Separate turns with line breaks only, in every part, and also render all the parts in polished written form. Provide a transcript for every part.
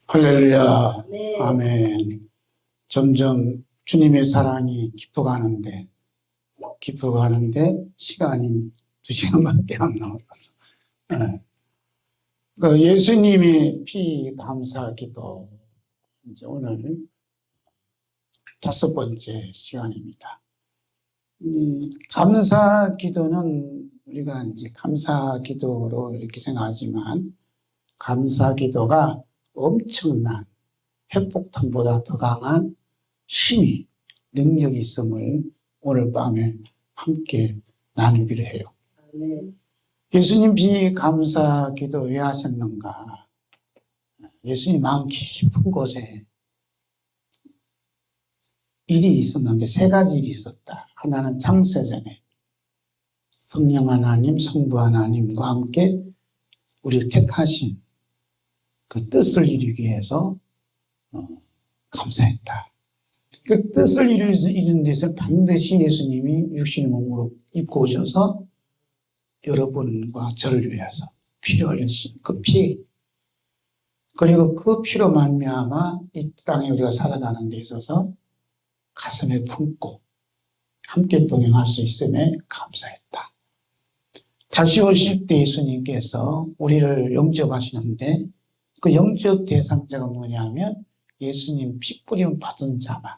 할렐루야.
네.
아멘. 점점 주님의 사랑이 깊어가는데 시간이 2시간밖에 안 남았어. 네. 그 예수님의 피 감사 기도, 이제 오늘 5번째 시간입니다. 이 감사 기도는 우리가 이제 감사 기도로 이렇게 생각하지만, 감사 기도가 엄청난 핵폭탄보다 더 강한 힘이, 능력이 있음을 오늘 밤에 함께 나누기로 해요.
네.
예수님 비 감사 기도 왜 하셨는가? 예수님 마음 깊은 곳에 일이 있었는데 3가지 일이 있었다. 하나는 창세전에 성령 하나님, 성부 하나님과 함께 우리를 택하신 그 뜻을 이루기 위해서 감사했다. 그 뜻을 이루는 데서 반드시 예수님이 육신의 몸으로 입고 오셔서 여러분과 저를 위해서 피를 흘리신 그 피, 그리고 그 피로 말미암아 이 땅에 우리가 살아가는 데 있어서 가슴에 품고 함께 동행할 수 있음에 감사했다. 다시 오실 때 예수님께서 우리를 영접하시는데 그 영접 대상자가 뭐냐면 예수님 피 뿌림 받은 자만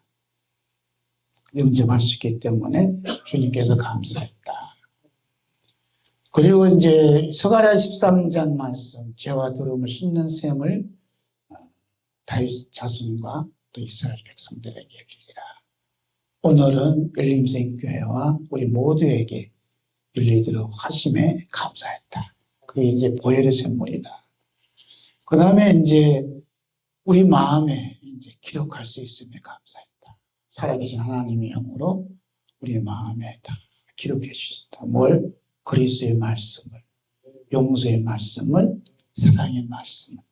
영접할 수 있기 때문에 주님께서 감사했다. 그리고 이제 스가랴 13장 말씀, 죄와 두려움을 씻는 셈을 다윗 자손과 또 이스라엘 백성들에게 열리리라. 오늘은 엘림생교회와 우리 모두에게 열리도록 하심에 감사했다. 그게 이제 보혈의 샘물이다. 그 다음에 이제 우리 마음에 이제 기록할 수 있음에 감사했다. 살아계신 하나님의 영으로 우리 마음에 다 기록해 주셨다. 뭘? 그리스도의 말씀을, 용서의 말씀을, 사랑의 말씀을.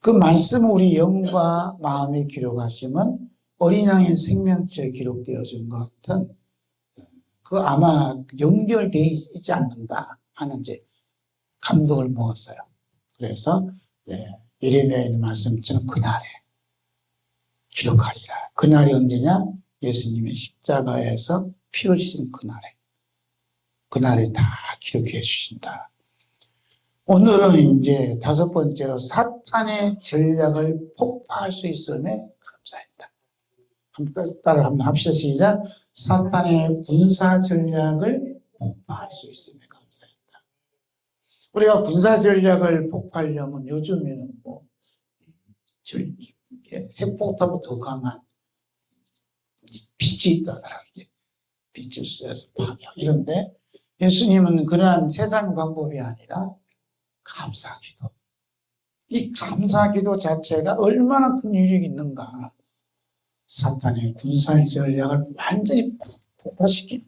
그 말씀을 우리 영과 마음에 기록하시면 어린 양의 생명체에 기록되어진 것 같은 그 아마 연결되어 있지 않는가 하는 이제 감동을 먹었어요. 그래서 예레미야에 있는 말씀처럼 그날에 기록하리라. 그날이 언제냐? 예수님의 십자가에서 피 흘리신 그날에 다 기록해 주신다. 오늘은 이제 5번째로 사탄의 전략을 폭파할 수 있음에 감사했다. 따라 한번 합시다. 시작. 사탄의 군사 전략을 폭파할 수 있음에 감사했다. 우리가 군사 전략을 폭파하려면 요즘에는 뭐 핵폭탄보다 더 강한 빛이 있다더라. 빛을 쏘여서 파괴하고 이런데, 예수님은 그러한 세상 방법이 아니라 감사기도. 이 감사기도 자체가 얼마나 큰 유력이 있는가. 사탄의 군사 전략을 완전히 폭파시키는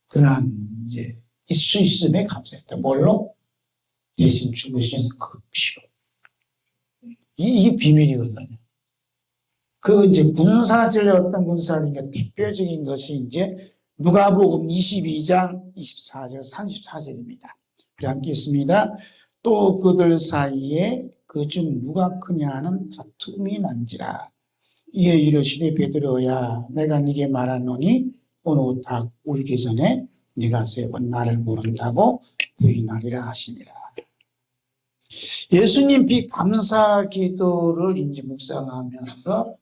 그러한 이제 수 있음에 감사했다. 뭘로? 대신 죽으신 그 피로. 이게 비밀이거든요. 그 이제 군사 전략, 어떤 군사니까 대표적인 것이 이제 누가복음 22장 24절 34절입니다. 우리 함께 있습니다. 또 그들 사이에 그 중 누가 크냐 하는 다툼이 난지라. 이에 이르시되 베드로야, 내가 네게 말하노니 오늘 닭 울기 전에 네가 3번 나를 모른다고 부인하리라 하시니라. 예수님 비 감사 기도를 이제 묵상하면서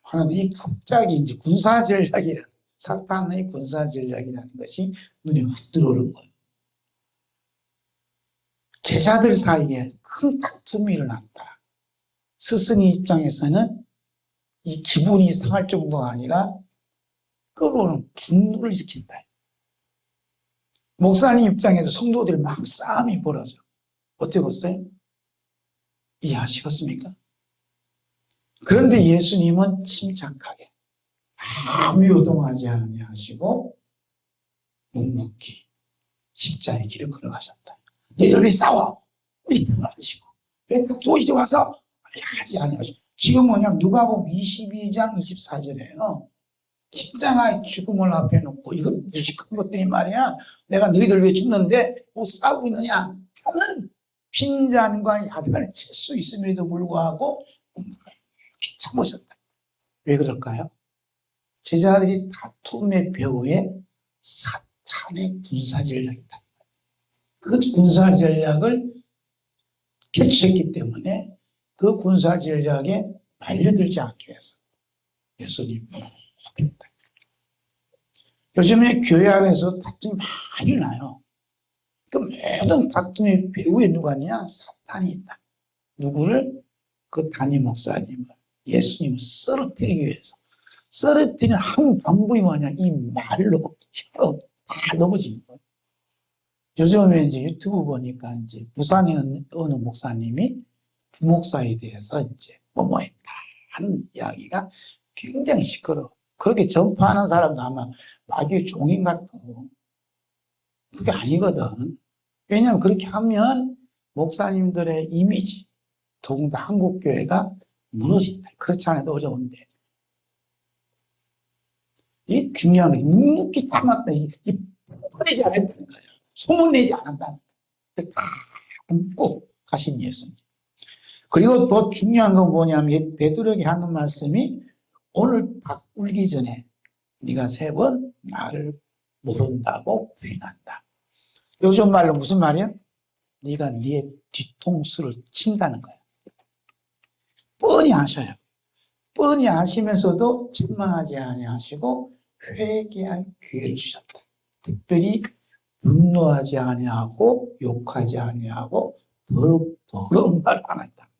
하는데, 이 갑자기 이제 군사 전략이라는, 사탄의 군사 전략이라는 것이 눈에 확 들어오는 거예요. 제자들 사이에 큰 다툼이 일어났다. 스승의 입장에서는 이 기분이 상할 정도가 아니라 끓어오는 분노를 일으킨다. 목사님 입장에서 성도들 막 싸움이 벌어져. 어떻게 보세요? 이해하시겠습니까? 그런데 예수님은 침착하게 아무 요동하지 아니하시고 묵묵히 십자의 길을 걸어가셨다. 너희들 왜 싸워? 왜 하시고 왜 또 이제 와서 하지 아니하시고. 지금 뭐냐면 누가복음 22장 24절에요. 십자가의 죽음을 앞에 놓고 이거 무식한 것들이 말이야. 내가 너희들 왜 죽는데 뭐 싸우고 있느냐 하는 핀잔과 야단을 칠 수 있음에도 불구하고 참으셨다. 왜 그럴까요? 제자들이 다툼의 배후에 사탄의 군사 전략이다. 그 군사 전략을 펼쳤기 때문에 그 군사 전략에 말려들지 않기 위해서 예수님이 했다. 요즘에 교회 안에서 다툼이 많이 나요. 그 모든 다툼의 배후에 누가 있냐? 사탄이 있다. 누구를? 그 담임 목사님을, 예수님을 쓰러뜨리기 위해서. 쓰러뜨리는 한 방법이 뭐냐? 이 말로 혀로 다 넘어지는 거예요. 요즘에 이제 유튜브 보니까 이제 부산의 어느 목사님이 부목사에 대해서 이제 뭐뭐했다 하는 이야기가 굉장히 시끄러워. 그렇게 전파하는 사람도 아마 마귀의 종인 같고 그게 아니거든. 왜냐하면 그렇게 하면 목사님들의 이미지, 더군다나 한국교회가 무너진다. 그렇지 않아도 어려운데. 이 중요한 게 묵묵히 참았다. 이 퍼내지 않았다는 거예요. 소문내지 않았다는 거예요. 다 묵고 가신 예수님. 그리고 더 중요한 건 뭐냐면 베드로에게 하는 말씀이 오늘 닭 울기 전에 네가 3번 나를 모른다고 부인한다. 요즘 말로 무슨 말이야? 네가 네 뒤통수를 친다는 거야. 뻔히 아셔요. 뻔히 아시면서도 책망하지 아니하시고 회개할 기회를 주셨다. 특별히 분노하지 아니하고 욕하지 아니하고 더러운 말 안 한다.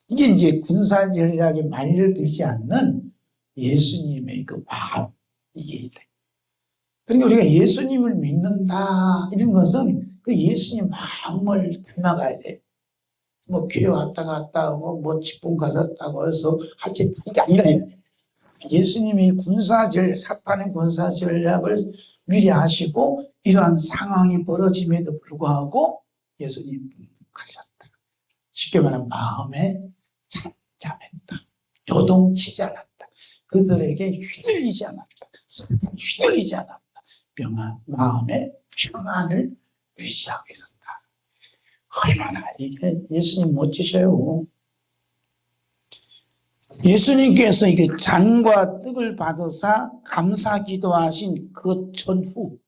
이게 이제 군사 전략에 말려들지 않는 예수님의 그 마음, 이게 있다. 그러니까 우리가 예수님을 믿는다 이런 것은 그 예수님 마음을 닮아가야 돼. 뭐 교회 왔다 갔다 하고 뭐 직분 가졌다고 해서 하지 이게 아니라 예수님이 군사 전략, 사탄의 군사 전략을 미리 아시고 이러한 상황이 벌어짐에도 불구하고 예수님 가셨다. 쉽게 말하면 마음에 잠잠했다. 요동치지 않았다. 그들에게 휘둘리지 않았다. 휘둘리지 않았다. 마음의 평안을 유지하고 있었다. 얼마나 이게 예수님 멋지셔요. 예수님께서 이게 잔과 떡을 받으사 감사 기도하신 그 전후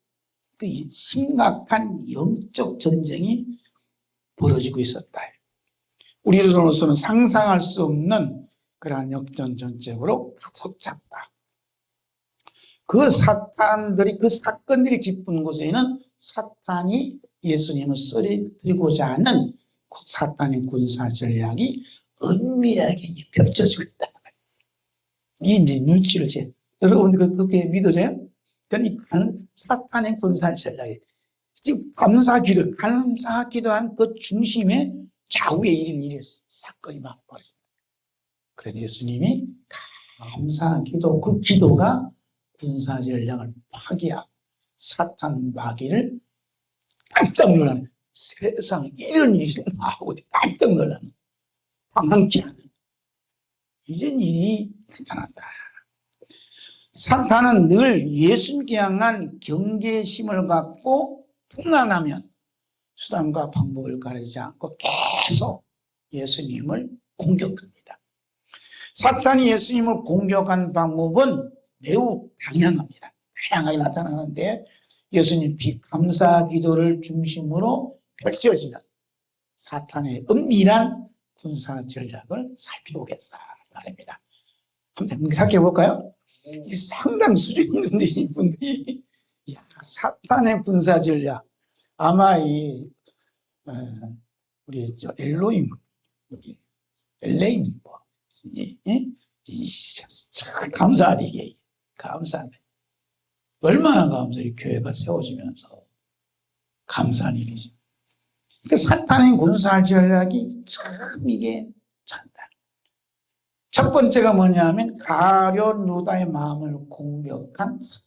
그 심각한 영적 전쟁이 벌어지고 있었다. 우리로서는 상상할 수 없는 그러한 역전 전쟁으로 가득 찼다. 그 사탄들이 그 사건들이 깊은 곳에는 사탄이 예수님을 쓰러뜨리고자 하는 사탄의 군사 전략이 은밀하게 펼쳐지고 있다. 이게 이제 눈치를 채. 여러분들 그렇게 믿어져요? 그러니까 사탄의 군사 전략이 지금 감사 기도한 그 중심에 좌우에 이런 사건이 막 벌어집니다. 그래서 예수님이 감사 기도, 그 기도가 군사 전략을 파괴하고 사탄 마귀를 깜짝 놀라는 세상 이런 일이 나오고 깜짝 놀라는 황당케 하는 이런 일이 나타난다. 사탄은 늘 예수님께 향한 경계심을 갖고 풍란하면 수단과 방법을 가리지 않고 계속 예수님을 공격합니다. 사탄이 예수님을 공격한 방법은 매우 다양합니다. 다양하게 나타나는데 예수님 감사 기도를 중심으로 펼쳐지는 사탄의 은밀한 군사 전략을 살펴보겠다 말입니다. 한번 살펴볼까요? 상당 수준 있는데 이분들이 사탄의 군사 전략 아마 우리 엘로임 엘레임 감사하네 이게 감사하네. 얼마나 감사해. 교회가 세워지면서 감사한 일이죠. 그러니까 사탄의 군사 전략이 참 이게 잔다. 첫 번째가 뭐냐면 가룟 유다의 마음을 공격한 사탄.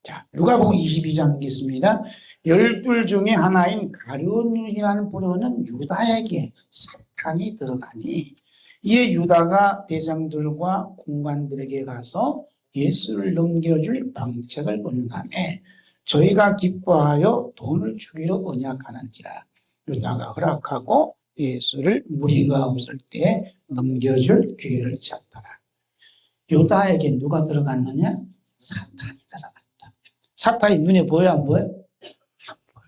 자, 누가복음 22장 있습니다. 12 중에 하나인 가룟이라는 부르는 유다에게 사탄이 들어가니 이에 유다가 대장들과 군관들에게 가서 예수를 넘겨줄 방책을 권유하매 저희가 기뻐하여 돈을 주기로 언약하는지라. 유다가 허락하고 예수를 무리가 없을 때 넘겨줄 기회를 찾더라. 유다에게 누가 들어갔느냐? 사탄이 들어갔다. 사탄이 눈에 보여 안 보여? 안 보여.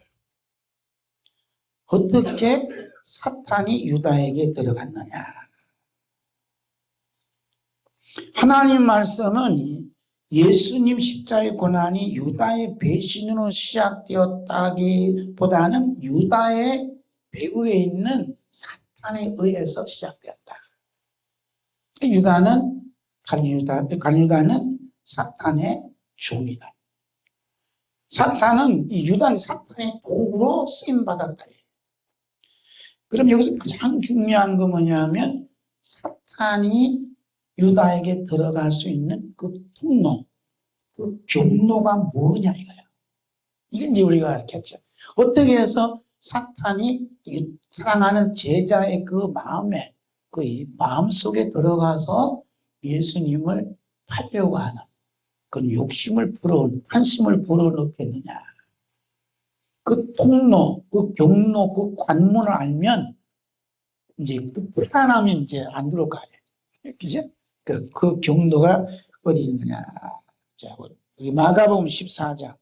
어떻게 사탄이 유다에게 들어갔느냐? 하나님 말씀은 예수님 십자가의 고난이 유다의 배신으로 시작되었다기보다는 유다의 배후에 있는 사탄에 의해서 시작되었다. 간유다는 사탄의 종이다. 유다는 사탄의 도구로 쓰임받았다. 그럼 여기서 가장 중요한 거 뭐냐면 사탄이 유다에게 들어갈 수 있는 그 통로, 그 경로가 뭐냐 이거야. 이건 이제 우리가 알겠죠. 어떻게 해서 사탄이 사랑하는 제자의 그 마음에, 그 마음 속에 들어가서 예수님을 팔려고 하는 그 욕심을 한심을 불어넣겠느냐. 그 통로, 그 경로, 그 관문을 알면 이제 그 불안함이 이제 안 들어올 거 아니에요. 그죠? 그 경로가 어디 있느냐. 자, 우리 마가복음 14장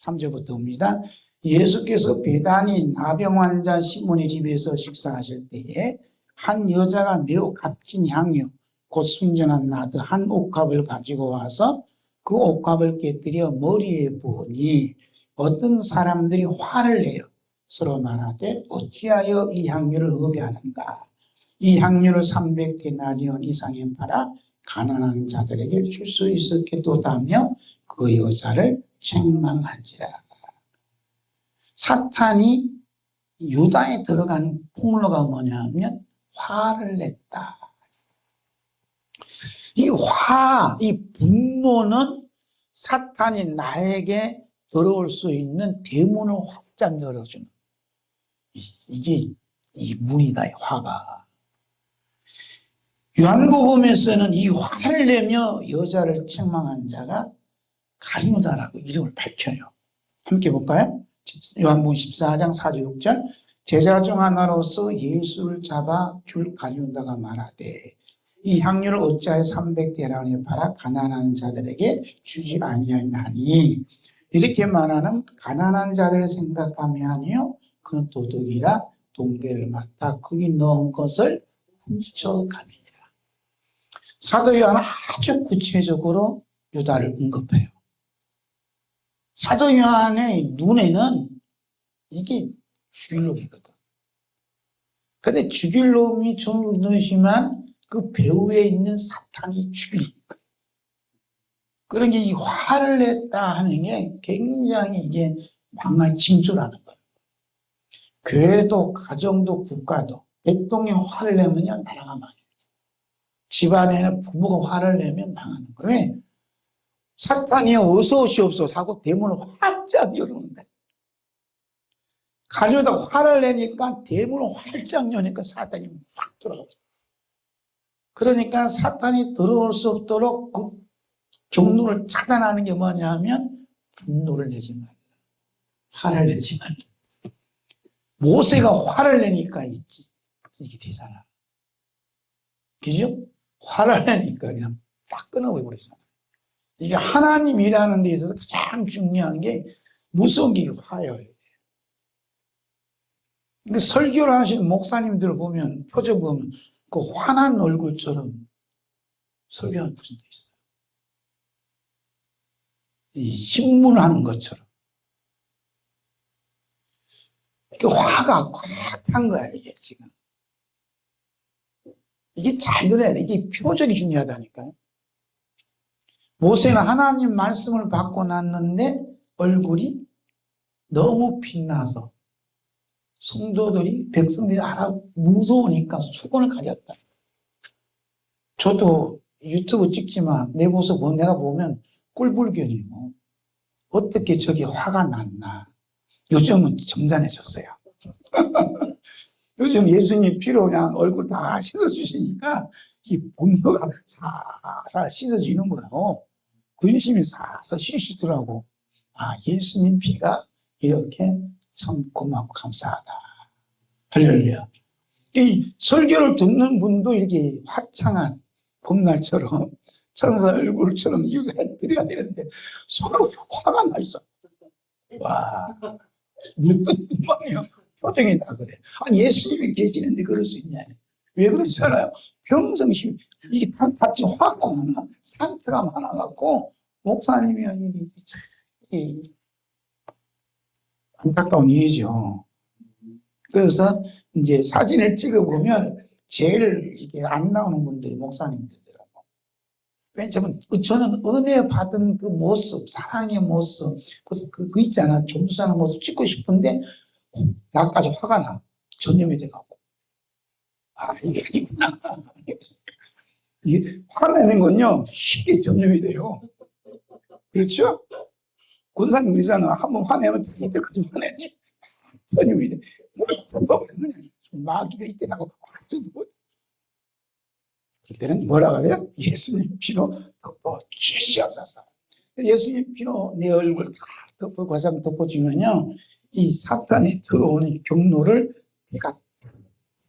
3절부터 옵니다. 예수께서 베다니 나병 환자 시몬의 집에서 식사하실 때에 한 여자가 매우 값진 향유, 곧 순전한 나드 한 옥합을 가지고 와서 그 옥합을 깨뜨려 머리에 부으니 어떤 사람들이 화를 내요. 서로 말하되 어찌하여 이 향유를 흡야하는가. 이 향유를 300데나리온 이상에 팔아 가난한 자들에게 줄 수 있었겠도다며 그 여자를 책망한지라. 사탄이 유다에 들어간 통로가 뭐냐면 화를 냈다. 이 분노는 사탄이 나에게 들어올 수 있는 대문을 확장 열어주는 이게 이 문이다. 이 화가. 요한복음에서는 이 화를 내며 여자를 책망한 자가 가룟유다라고 이름을 밝혀요. 함께 볼까요? 요한복음 14장 4절 6절 제자 중 하나로서 예수를 잡아 줄 가룟유다가 말하되 이 향유를 어찌하여 300데나리온에 팔아 가난한 자들에게 주지 아니하니 이렇게 말하는 가난한 자들을 생각하며 아니요 그는 도둑이라 동계를 맡아 거기 넣은 것을 훔쳐가니라. 사도 요한은 아주 구체적으로 유다를 언급해요. 사도 요한의 눈에는 이게 죽일 놈이거든. 근데 죽일 놈이 좀 넣으시면 그 배후에 있는 사탄이 죽이니까. 그러니까 이 화를 냈다 하는 게 굉장히 이게 망할 징조라는 거예요. 교회도 가정도 국가도 대통령 화를 내면 나라가 망해요. 집안에는 부모가 화를 내면 망하는 거예요. 왜? 사탄이 어서 오시옵소서 하고 대문을 활짝 열어놓는다. 가려다 화를 내니까 대문을 활짝 여니까 사탄이 확 들어가죠. 그러니까 사탄이 들어올 수 없도록 그 경로를 차단하는 게 뭐냐 하면 분노를 내지 말라. 화를 내지 말라. 모세가 화를 내니까 이게 되잖아. 그죠? 화를 내니까 그냥 딱 끊어버리잖아. 이게 하나님 일하는 데 있어서 가장 중요한 게 무서운 게 화예요. 그러니까 설교를 하시는 목사님들 보면 표정 보면 그 화난 얼굴처럼 설교하는 분도 있어요. 이 신문하는 것처럼. 그 화가 꽉한 거야 이게 지금. 이게 잘 들어야 돼. 이게 표적이 중요하다니까요. 모세는 하나님 말씀을 받고 났는데 얼굴이 너무 빛나서 성도들이 백성들이 무서우니까 수건을 가렸다. 저도 유튜브 찍지만 내 모습 내가 보면 꿀불견이고 어떻게 저게 화가 났나. 요즘은 점잖해졌어요. 요즘 예수님 피로 그냥 얼굴 다 씻어주시니까 이 분노가 사사 씻어지는 거예요. 근심이 사사 씻으더라고. 아, 예수님 피가 이렇게 참 고맙고 감사하다. 할렐루야. 이 설교를 듣는 분도 이렇게 화창한 봄날처럼 천사 얼굴처럼 유사해드려야 되는데 서로 화가 나 있어. 와, 무슨 표정이 다 그래. 아니, 예수님이 계시는데 그럴 수 있냐? 왜 그렇지 않아요? 평상시 이게 같이 화가 많아, 상태가 많아갖고 목사님이 이 안타까운 일이죠. 그래서 이제 사진을 찍어보면 제일 이게 안 나오는 분들이 목사님들이더라고. 왜냐면 저는 은혜 받은 그 모습, 사랑의 모습, 그 있잖아. 겸손한 모습 찍고 싶은데 나까지 화가 나. 전염이 돼갖고. 아, 이게 아니구나. 이게 화내는 건요, 쉽게 전염이 돼요. 그렇죠? 권사님 의사는 한번 화내면 이때까지 화내니 전염이 돼. 마귀가 이때 나고 그때는 뭐라고 해요? 예수님 피로 덮어 주시옵소서. 예수님 피로 내 얼굴 다 덮어 과장 덮어주면요, 이 사탄이 들어오는 경로를 내가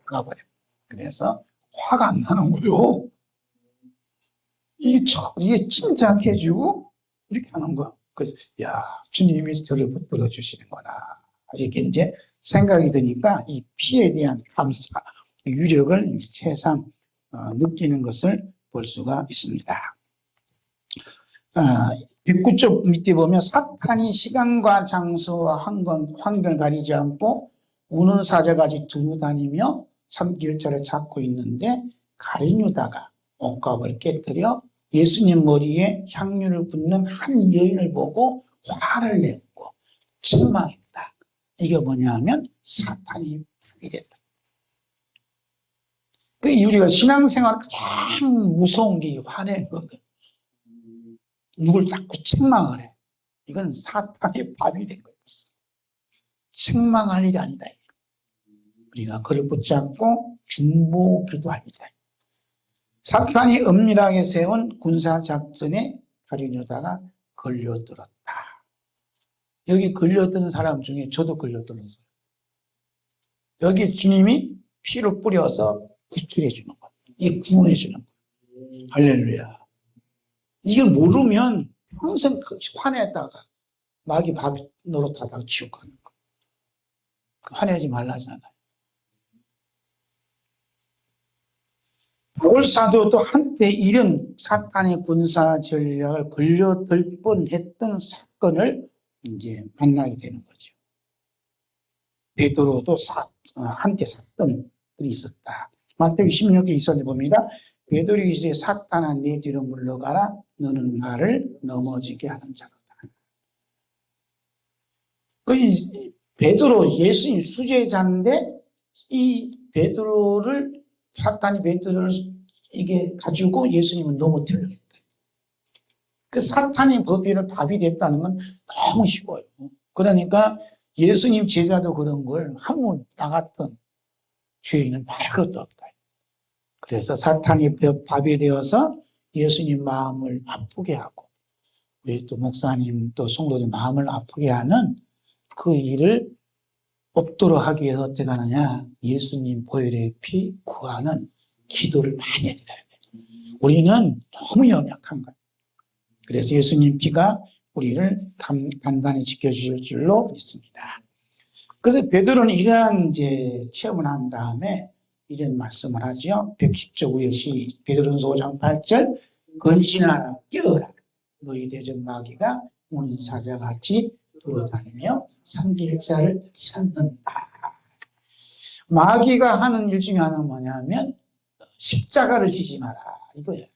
막아버려. 그래서 화가 안 나는 거요. 이게 침착해지고 이렇게 하는 거야. 그래서 야, 주님이 저를 붙들어 주시는구나. 이게 이제 생각이 드니까 이 피에 대한 감사, 유력을 새삼 느끼는 것을 볼 수가 있습니다. 109쪽 밑에 보면 사탄이 시간과 장소와 환경을 가리지 않고 우는 사자같이 두루 다니며 삼키기를 찾고 있는데 가룟 유다가 옷값을 깨뜨려 예수님 머리에 향유를 붓는 한 여인을 보고 화를 냈고 책망했다. 이게 뭐냐면 사탄이 파괴됐다. 그 우리가 신앙생활 가장 무서운 게 화내는 거거든. 누굴 자꾸 책망을 해. 이건 사탄의 밥이 된 거예요. 책망할 일이 아니다. 우리가 그를 붙잡고 중보기도 합니다. 사탄이 은밀하게 세운 군사작전에 가룟 유다가 걸려들었다. 여기 걸려든 사람 중에 저도 걸려들었어요. 여기 주님이 피를 뿌려서 구출해 주는 거예요. 이게 구원해 주는 거예요. 할렐루야. 이걸 모르면 평생 화내다가 마귀 밥 노릇하다가 지옥 가는 거예요. 화내지 말라잖아요. 바울 사도도 한때 이런 사탄의 군사 전략을 걸려들 뻔했던 사건을 이제 만나게 되는 거죠. 베드로도 한때 사건들이 있었다. 마태복음 16장 20절에 봅니다. 베드로 이르시되 사탄아 내 뒤로 물러가라. 너는 나를 넘어지게 하는 자로다. 베드로 예수님 수제자인데 이 사탄이 베드로를 이게 가지고 예수님을 넘어뜨리려 했다. 그 사탄의 법비를 밥이 됐다는 건 너무 쉬워요. 그러니까 예수님 제자도 그런 걸 한번 나갔던 죄인은 말 것도 없다. 그래서 사탄이 밥이 되어서 예수님 마음을 아프게 하고 우리 또 목사님 또 성도들 마음을 아프게 하는 그 일을 없도록 하기 위해서 어떻게 하느냐, 예수님 보혈의 피 구하는 기도를 많이 해드려야 돼요. 우리는 너무 연약한 거예요. 그래서 예수님 피가 우리를 단단히 지켜주실 줄로 믿습니다. 그래서 베드로는 이러한 이제 체험을 한 다음에 이런 말씀을 하죠. 110쪽 위에 베드로전서 5장 8절 근신하라 깨어라 너희 대적 마귀가 우는 사자같이 돌아다니며 삼킬 자를 찾는다. 마귀가 하는 일 중에 하나는 뭐냐면 십자가를 지지 마라 이거예요.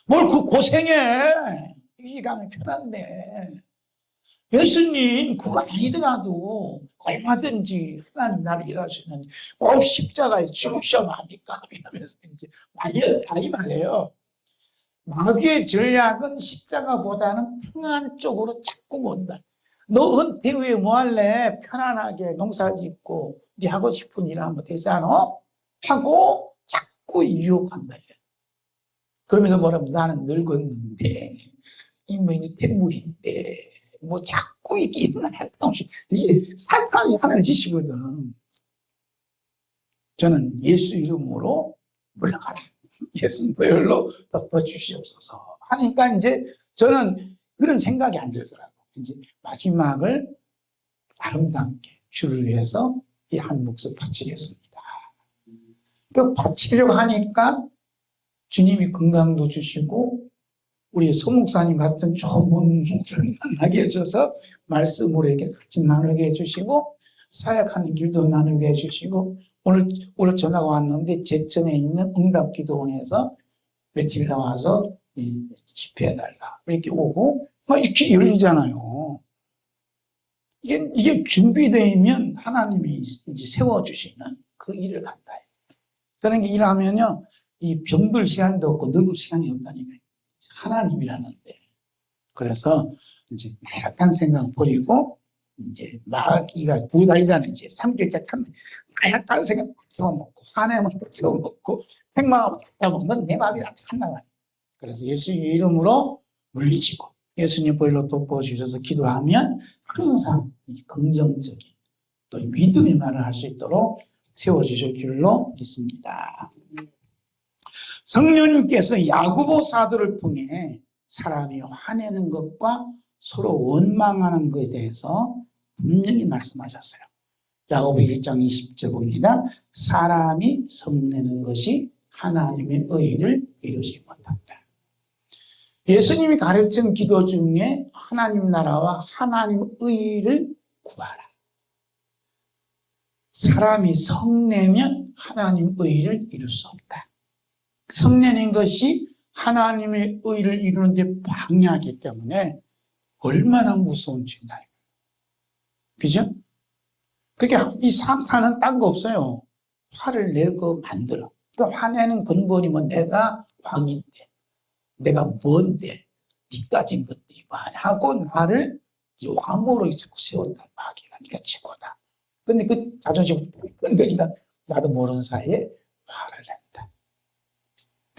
뭘 고생해. 여기 가면 편한데. 예수님 그거 아니더라도 얼마든지 하나님 나를 일하시는 꼭 십자가에 죽으셔야 합니까? 이러면서 이제 말렸다 이 말이에요. 마귀의 전략은 십자가보다는 평안 쪽으로 자꾸 mon다. 너 은퇴 후에 뭐 할래? 편안하게 농사 짓고 이제 하고 싶은 일 하면 되잖아? 하고 자꾸 유혹한다. 그러면서 뭐라면 나는 늙었는데 뭐 이제 태물인데 뭐 자꾸 이게 있나 이게 사탄이 하는 짓이거든. 저는 예수 이름으로 물러가라. 예수 보혈로 덮어주시옵소서. 하니까 이제 저는 그런 생각이 안 들더라고요. 이제 마지막을 아름답게 주를 위해서 이 한 몫을 바치겠습니다. 그 바치려고 하니까 주님이 건강도 주시고 우리 소 목사님 같은 좋은 목사님 만나게 해줘서 말씀으로 이렇게 같이 나누게 해주시고 사역하는 길도 나누게 해주시고 오늘 전화가 왔는데 제천에 있는 응답기도원에서 며칠 나와서 집회해달라 이렇게 오고 막 이렇게 열리잖아요. 이게 준비되면 하나님이 이제 세워주시는 그 일을 간다. 그런 게 일하면요, 이 병들 시간도 없고 늙을 시간이 없다니까. 하나님이라는데. 그래서 이제 나약한 생각 버리고, 이제 마귀가 부다리잖아요. 이제 3개월째 탔는데, 나약한 생각 잡아먹고, 화내면 잡아먹고, 생망하면 잡아먹고, 넌 내 마음이라 한다 말이야. 그래서 예수님의 이름으로 물리치고, 예수님 보혈로 덮어주셔서 기도하면 항상 긍정적인 또 믿음의 말을 할 수 있도록 세워주실 줄로 믿습니다. 성령님께서 야고보 사도를 통해 사람이 화내는 것과 서로 원망하는 것에 대해서 분명히 말씀하셨어요. 야고보 1장 20절 봅니다. 사람이 성내는 것이 하나님의 의를 이루지 못한다. 예수님이 가르친 기도 중에 하나님 나라와 하나님의 의를 구하라. 사람이 성내면 하나님의 의를 이룰 수 없다. 성내는 것이 하나님의 의를 이루는 데 방해하기 때문에 얼마나 무서운 죄인가. 그죠? 그게 이 사탄은 딴 거 없어요. 화를 내고 만들어. 그 화내는 근본이 뭐 내가 왕인데, 내가 뭔데, 니까진 것들이 뭐하냐 하고 나를 왕으로 자꾸 세웠다. 마귀가 니가 최고다. 근데 그 자존심 끈적이니까 나도 모르는 사이에 화를 낸다.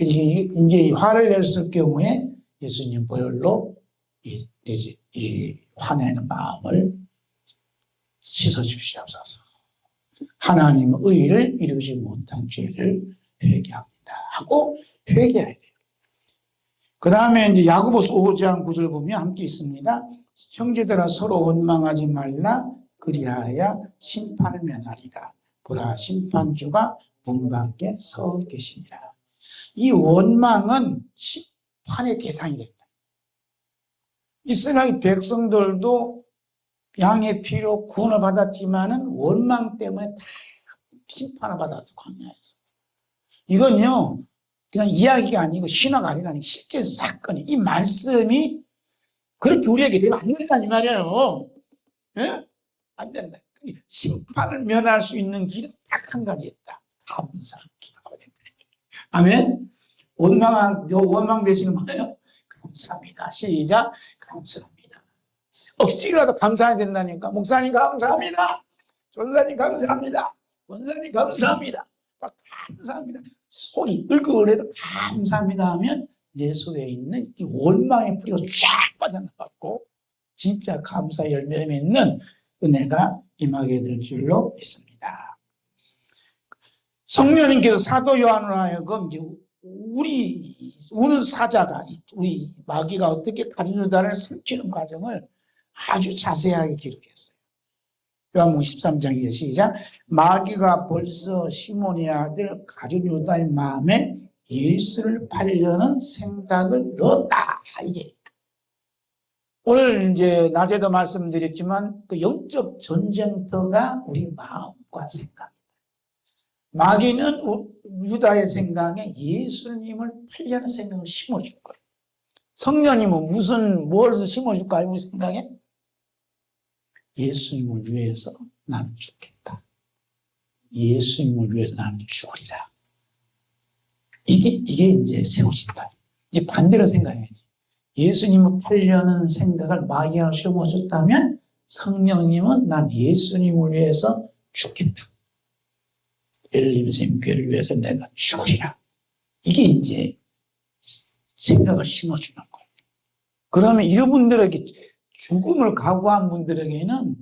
이제 화를 냈을 경우에 예수님 보혈로 이 화내는 마음을 씻어주시옵소서. 하나님의 의를 이루지 못한 죄를 회개합니다 하고 회개해야 돼요. 그 다음에 이제 야고보서 5장 9절 보면 함께 있습니다. 형제들아 서로 원망하지 말라. 그리하여 심판을 면하리라. 보라 심판주가 문 밖에 서 계시니라. 이 원망은 심판의 대상이 된다. 이스라엘 백성들도 양의 피로 구원을 받았지만은 원망 때문에 다 심판을 받았죠. 광야에서. 이건요 그냥 이야기가 아니고 신화가 아니라니 실제 사건이 이 말씀이 그렇게 우리에게 되면 안 된다는 말이에요. 예? 안 된다. 심판을 면할 수 있는 길은 딱 한 가지 있다. 감사하게 기도하면 된다. 아멘. 원망 되시는 거예요? 감사합니다. 시작. 감사합니다. 억지로라도 감사해야 된다니까. 목사님 감사합니다. 전사님 감사합니다. 원사님 감사합니다. 감사합니다. 손이 얼굴에도 감사합니다 하면 내 속에 있는 이 원망의 뿌리가 쫙 빠져나갔고 진짜 감사의 열매를 맺는 은혜가 임하게 될 줄로 믿습니다. 성령님께서 사도 요한으로 하여금 이제 우리 우는 사자가 우리 마귀가 어떻게 다른 유다를 삼키는 과정을 아주 자세하게 기록했어요. 요한복음 13장에 시작. 마귀가 벌써 시몬의 아들 가룟 유다의 마음에 예수를 팔려는 생각을 넣었다. 이게 오늘 이제 낮에도 말씀드렸지만 그 영적 전쟁터가 우리 마음과 생각입니다. 마귀는 유다의 생각에 예수님을 팔려는 생각을 심어줄 거예요. 성령님은 무엇을 심어줄까요? 우리 생각에? 예수님을 위해서 나는 죽겠다. 예수님을 위해서 나는 죽으리라. 이게 이제 세워진다. 이제 반대로 생각해야지. 예수님을 팔려는 생각을 마귀가 심어줬다면 성령님은 난 예수님을 위해서 죽겠다. 엘림샘 교회를 위해서 내가 죽으리라. 이게 이제 생각을 심어주는 거예요. 그러면 이런 분들에게 죽음을 각오한 분들에게는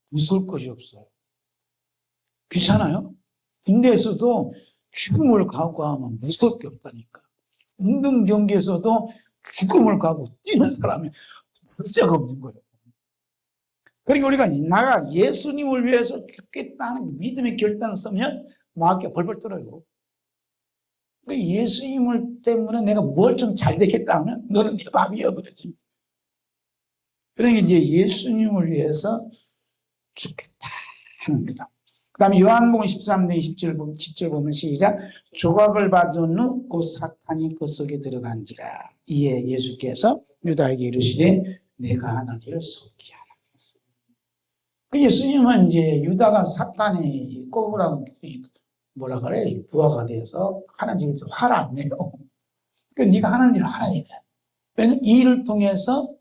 무서울 것이 없어요. 귀찮아요? 군대에서도 죽음을 각오하면 무서울 게 없다니까. 운동 경기에서도 죽음을 각오 뛰는 사람이 절대가 없는 거예요. 그러니까 우리가 나가 예수님을 위해서 죽겠다는 믿음의 결단을 쓰면 마음이 벌벌 떨어요. 그러니까 예수님을 때문에 내가 뭘 좀 잘 되겠다 하면 너는 내 밥이여 그러지. 그러니까 이제 예수님을 위해서 죽겠다 하는 거다. 그 다음에 요한복음 13장 10절 보면 시작. 조각을 받은 후 곧 사탄이 그 속에 들어간지라. 이에 예수께서 유다에게 이르시되 내가 하는 일을 속히 하라. 그 예수님은 이제 유다가 사탄이 꼬부랑 뭐라 그래? 부하가 돼서 하나님 집에서 화를 안 내요. 그러니까 네가 하는 일을 하라 이래. 왜냐면 이 일을 통해서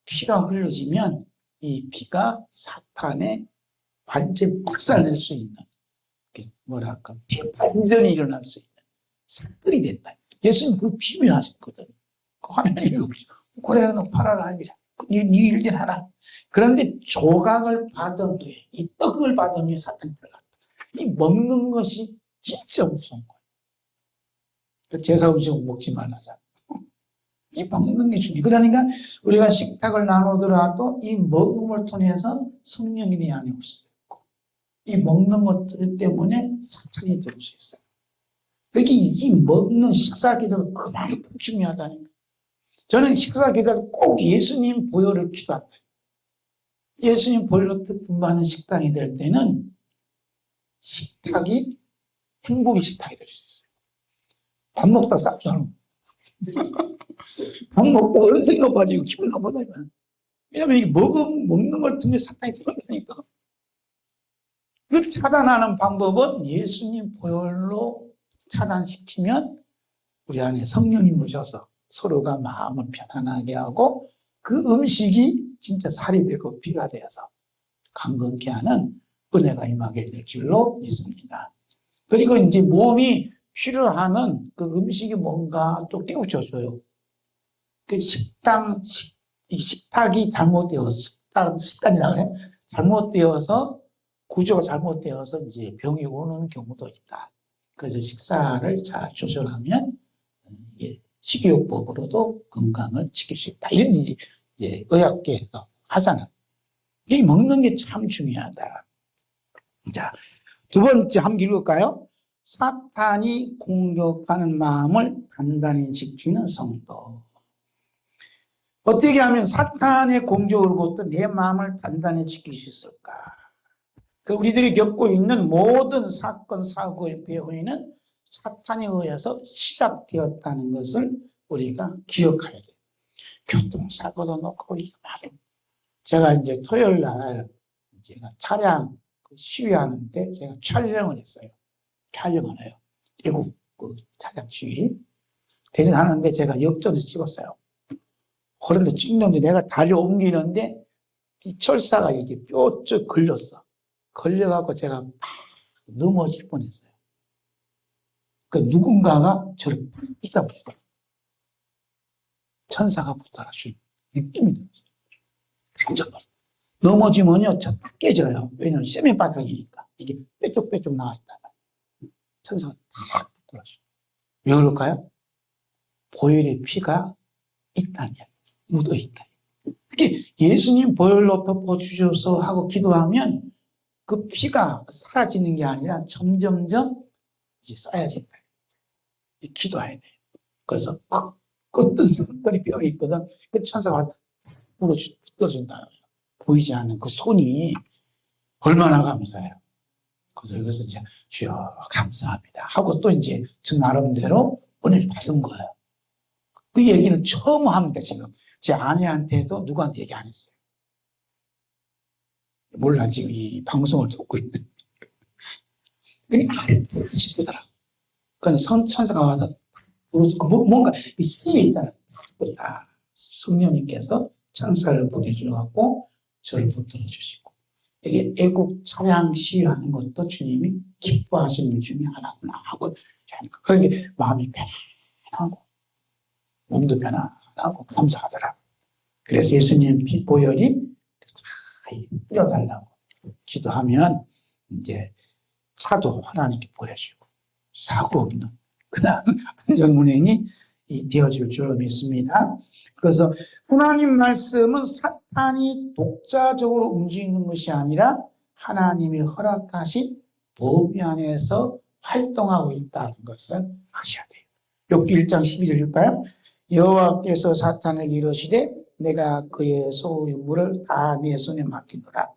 피가 흘러지면 이 피가 사탄의 완전 박살낼 수 있는 뭐랄까 반전이 일어날 수 있는 사건이 됐다. 예수님 그 비밀 하셨거든. 그 하나님이 없죠. 그래 너 팔아라 이게 네 일들 하라. 그런데 조각을 받은 뒤에 이 떡을 받은 뒤에 사탄이 들어갔다. 이 먹는 것이 진짜 무서운 거예요. 제사 음식은 먹지 말라자. 이 먹는 게 중요해. 그러니까 우리가 식탁을 나누더라도 이 먹음을 통해서 성령이 내 안에 올 수 있고 이 먹는 것들 때문에 사탄이 들어올 수 있어요. 그러니까 이 먹는 식사 기도가 그만큼 중요하다니까. 저는 식사 기도가 꼭 예수님 보혈을 기도한다. 예수님 보혈로 뜻분받는 식단이 될 때는 식탁이 행복의 식탁이 될 수 있어요. 밥 먹다 쌉잖아. 밥 먹다 어느새 높아지고 기분 나쁘다. 왜냐면 이게 먹는 걸 통해 사탄이 들어가니까. 그 차단하는 방법은 예수님 보혈로 차단시키면 우리 안에 성령님 오셔서 서로가 마음을 편안하게 하고 그 음식이 진짜 살이 되고 피가 되어서 강건케 하는 은혜가 임하게 될 줄로 믿습니다. 그리고 이제 몸이 필요하는 그 음식이 뭔가 또 깨우쳐줘요. 그 식탁이 잘못되어서, 식단이라 그래? 잘못되어서, 구조가 잘못되어서 이제 병이 오는 경우도 있다. 그래서 식사를 잘 조절하면 식이요법으로도 건강을 지킬 수 있다. 이런 이제 의학계에서 하잖아. 이 먹는 게 참 중요하다. 자, 두 번째 한번 읽을까요? 사탄이 공격하는 마음을 단단히 지키는 성도. 어떻게 하면 사탄의 공격으로부터 내 마음을 단단히 지킬 수 있을까? 그 우리들이 겪고 있는 모든 사건, 사고의 배후에는 사탄에 의해서 시작되었다는 것을 우리가 기억해야 돼요. 교통사고도 놓고, 제가 이제 토요일 날 제가 차량 시위하는데 제가 촬영을 했어요. 촬영을 해요. 애국 차량 시위. 대전하는데 제가 역전해서 찍었어요. 그런데 찍는데 내가 다리 옮기는데 이 철사가 이게 뼈쪽 걸렸어. 걸려갖고 제가 넘어질 뻔했어요. 그 누군가가 저를 붙잡았어. 천사가 붙어라. 느낌이 들었어요. 깜짝 놀랐어요. 넘어지면요, 저 딱 깨져요. 왜냐면 세면 바닥이니까. 이게 빼쪽빼쪽 나와있다. 천사가 딱 붙어라죠. 왜 그럴까요? 보혈의 피가 있다니, 묻어있다. 그게 예수님 보혈로 덮어주셔서 하고 기도하면 그 피가 사라지는 게 아니라 점점점 이제 쌓여진다. 기도해야 돼요. 그래서 어떤 사람들이 뼈에 있거든. 그 천사가 붙어준다. 보이지 않는 그 손이 얼마나 감사해요. 그래서 여기서 이제 주여 감사합니다 하고 또 이제 저 나름대로 은혜를 받은 거예요. 그 얘기는 처음 합니다. 지금 제 아내한테도 누구한테 얘기 안 했어요. 몰라 지금 이 방송을 듣고 있는. 그러니까 안 싶더라고. 그건 천사가 와서 뭔가 힘이 있잖아요. 성령님께서 천사를 보내주셔서 저를 붙들어 주시고, 이게 애국 찬양 시위하는 것도 주님이 기뻐하시는 일 중에 하나구나 하고, 그러니까 마음이 편안하고 몸도 편안하고 감사하더라. 그래서 예수님 피 보혈이 뿌려달라고 기도하면 이제 차도 하나님께 보여주고 사고 없는 그런 안전운행이 되어질 줄 믿습니다. 그래서 하나님 말씀은 사탄이 독자적으로 움직이는 것이 아니라 하나님이 허락하신 범위 안에서 활동하고 있다는 것을 아셔야 돼요. 욥기 1장 12절일까요? 여호와께서 사탄에게 이르시되 내가 그의 소유물을 다 내 손에 맡기노라.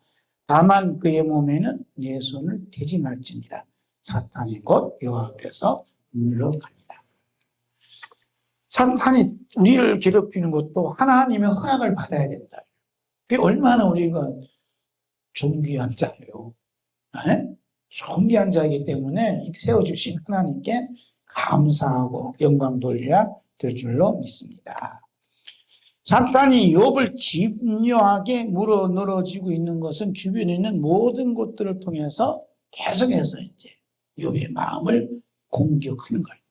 다만 그의 몸에는 내 손을 대지 말지니라. 사탄이 곧 여호와 앞에서 물러갑니다. 사탄이 우리를 괴롭히는 것도 하나님의 허락을 받아야 된다. 그게 얼마나 우리가 존귀한 자예요. 네? 존귀한 자이기 때문에 세워주신 하나님께 감사하고 영광 돌려야 될 줄로 믿습니다. 사탄이 욥을 집요하게 물어 늘어지고 있는 것은 주변에 있는 모든 것들을 통해서 계속해서 이제 욥의 마음을 공격하는 거예요.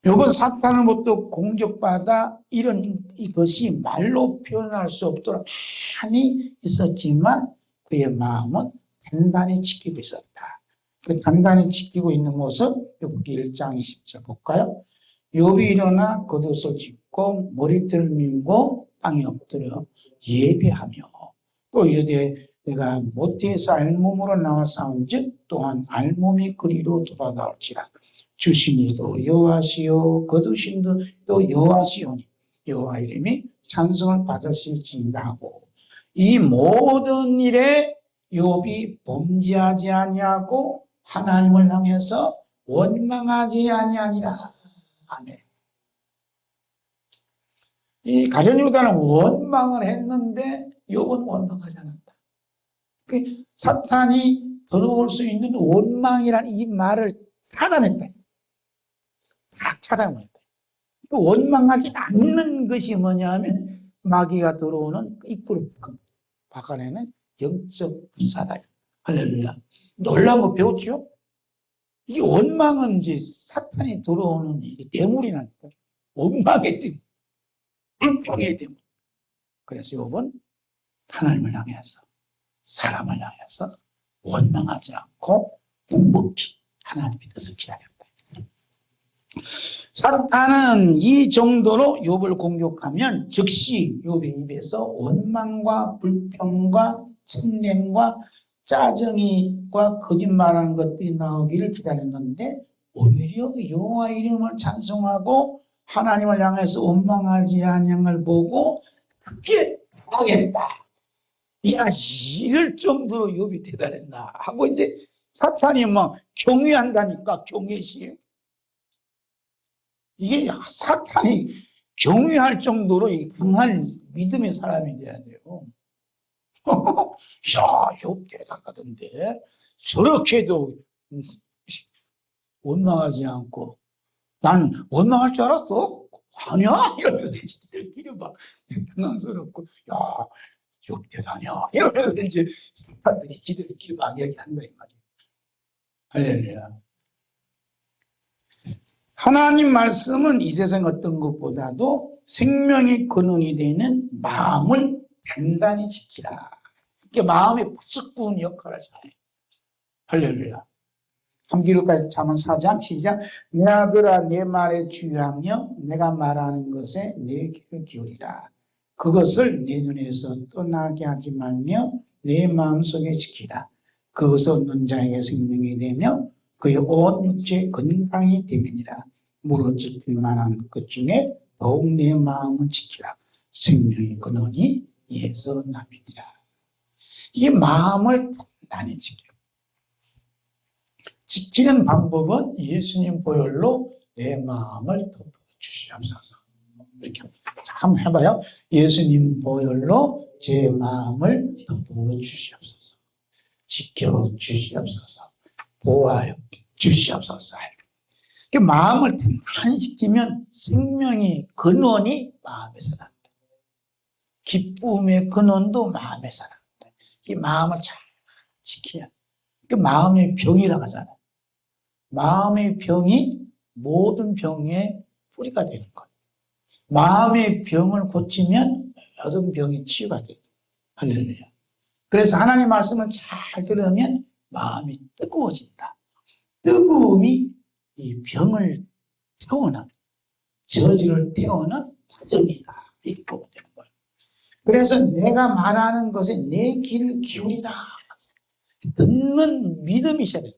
욥은 사탄으로부터 공격받아 이것이 말로 표현할 수 없도록 많이 있었지만 그의 마음은 단단히 지키고 있었다. 그 단단히 지키고 있는 모습 욥기 1장 20절 볼까요? 욥이 일어나 겉옷을 짚고 머리털을 밀고 땅에 엎드려 예배하며 또 이르되 내가 모태에서 알몸으로 나와 싸운즉 또한 알몸이 그리로 돌아가올지라. 주신이도 여호와시요 거두신도 또 여호와시오니 여호와 이름이 찬송을 받으실지니라 하고 이 모든 일에 욥이 범죄하지 아니하고 하나님을 향해서 원망하지 아니하니라. 아멘. 이 가룟유다는 원망을 했는데 욥은 원망하지 않았다. 그 사탄이 들어올 수 있는 원망이라는 이 말을 차단했다. 다 차단했다. 원망하지 않는 것이 뭐냐면 마귀가 들어오는 입구를 박아내는 영적 군사다. 할렐루야. 놀라운 거 배웠죠? 이게 원망은 이제 사탄이 들어오는 이게 대물이라니까. 원망의 대물, 불평의 대물. 그래서 욥은 하나님을 향해서, 사람을 향해서 원망하지 않고 묵묵히 하나님의 뜻을 기다렸다. 사탄은 이 정도로 욥을 공격하면 즉시 욥의 입에서 원망과 불평과 천냄과 짜증이과 거짓말하는 것들이 나오기를 기다렸는데 오히려 여호와 이름을 찬송하고 하나님을 향해서 원망하지 않음을 보고 그게 하겠다. 야, 이럴 정도로 욥이 대단했나 하고 이제 사탄이 막 경외한다니까. 경외심. 이게 사탄이 경외할 정도로 강한 믿음의 사람이 돼야 돼요. 야, 욥 대단하던데 저렇게도 원망하지 않고 나는 원망할 줄 알았어? 아니야? 이러면서 지들끼리 막 당황스럽고 야, 욥 대단하냐? 이러면서 이제 사탄들이 지들끼리 막 이야기한다 이 말이에요. 할렐루야. 하나님 말씀은 이 세상 어떤 것보다도 생명의 근원이 되는 마음을 단단히 지키라. 이게 마음의 부스꾼 역할을 잘해요. 할렐루야. 함기록까지 잠언 4장 시작. 내 아들아 내 말에 주의하며 내가 말하는 것에 내 귀를 기울이라. 그것을 내 눈에서 떠나게 하지 말며 내 마음속에 지키라. 그것을 얻는 자에게 생명이 되며 그의 온 육체 건강이 됨이니라. 물어지킬 만한 것 중에 더욱 내 마음을 지키라. 생명의 근원이 이에서 남이니라. 이 마음을 단단히 지켜요. 지키는 방법은 예수님 보혈로 내 마음을 덮어주시옵소서. 이렇게 한번 해봐요. 예수님 보혈로 제 마음을 덮어주시옵소서. 지켜주시옵소서. 보호하여 주시옵소서. 마음을 단단히 지키면 생명의 근원이 마음에서 난다. 기쁨의 근원도 마음에서 난다. 이 마음을 잘 지켜야 돼. 그 마음의 병이라고 하잖아요. 마음의 병이 모든 병의 뿌리가 되는 거예요. 마음의 병을 고치면 모든 병이 치유가 돼요. 할렐루야. 그래서 하나님 말씀을 잘 들으면 마음이 뜨거워진다. 뜨거움이 이 병을 태우는, 저주를 태우는 과정이다. 이렇게 보면 되는 거예요. 그래서 내가 말하는 것에 내 귀를 기울이라. 듣는 믿음이 있어야 돼요.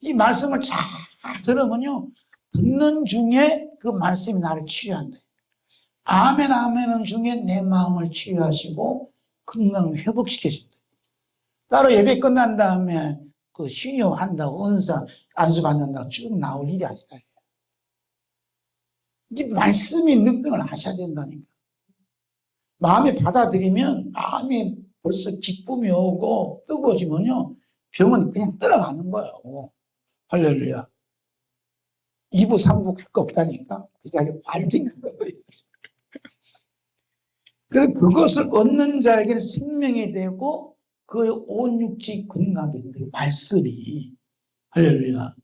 이 말씀을 잘 들으면요, 듣는 중에 그 말씀이 나를 치유한다. 아멘, 아멘은 중에 내 마음을 치유하시고 건강을 회복시키신다. 따로 예배 끝난 다음에 그 신유한다고 은사 안수 받는다고 쭉 나올 일이 아니다. 이 말씀이 능력을 하셔야 된다니까. 마음에 받아들이면 마음에 벌써 기쁨이 오고 뜨거워지면요, 병은 그냥 들어가는 거예요. 할렐루야. 2부, 3부 할 거 없다니까. 그 자리에 발전하는 거예요. 그래서 그것을 얻는 자에게는 생명이 되고 그 온 육지 건강인데 말씀이, 할렐루야.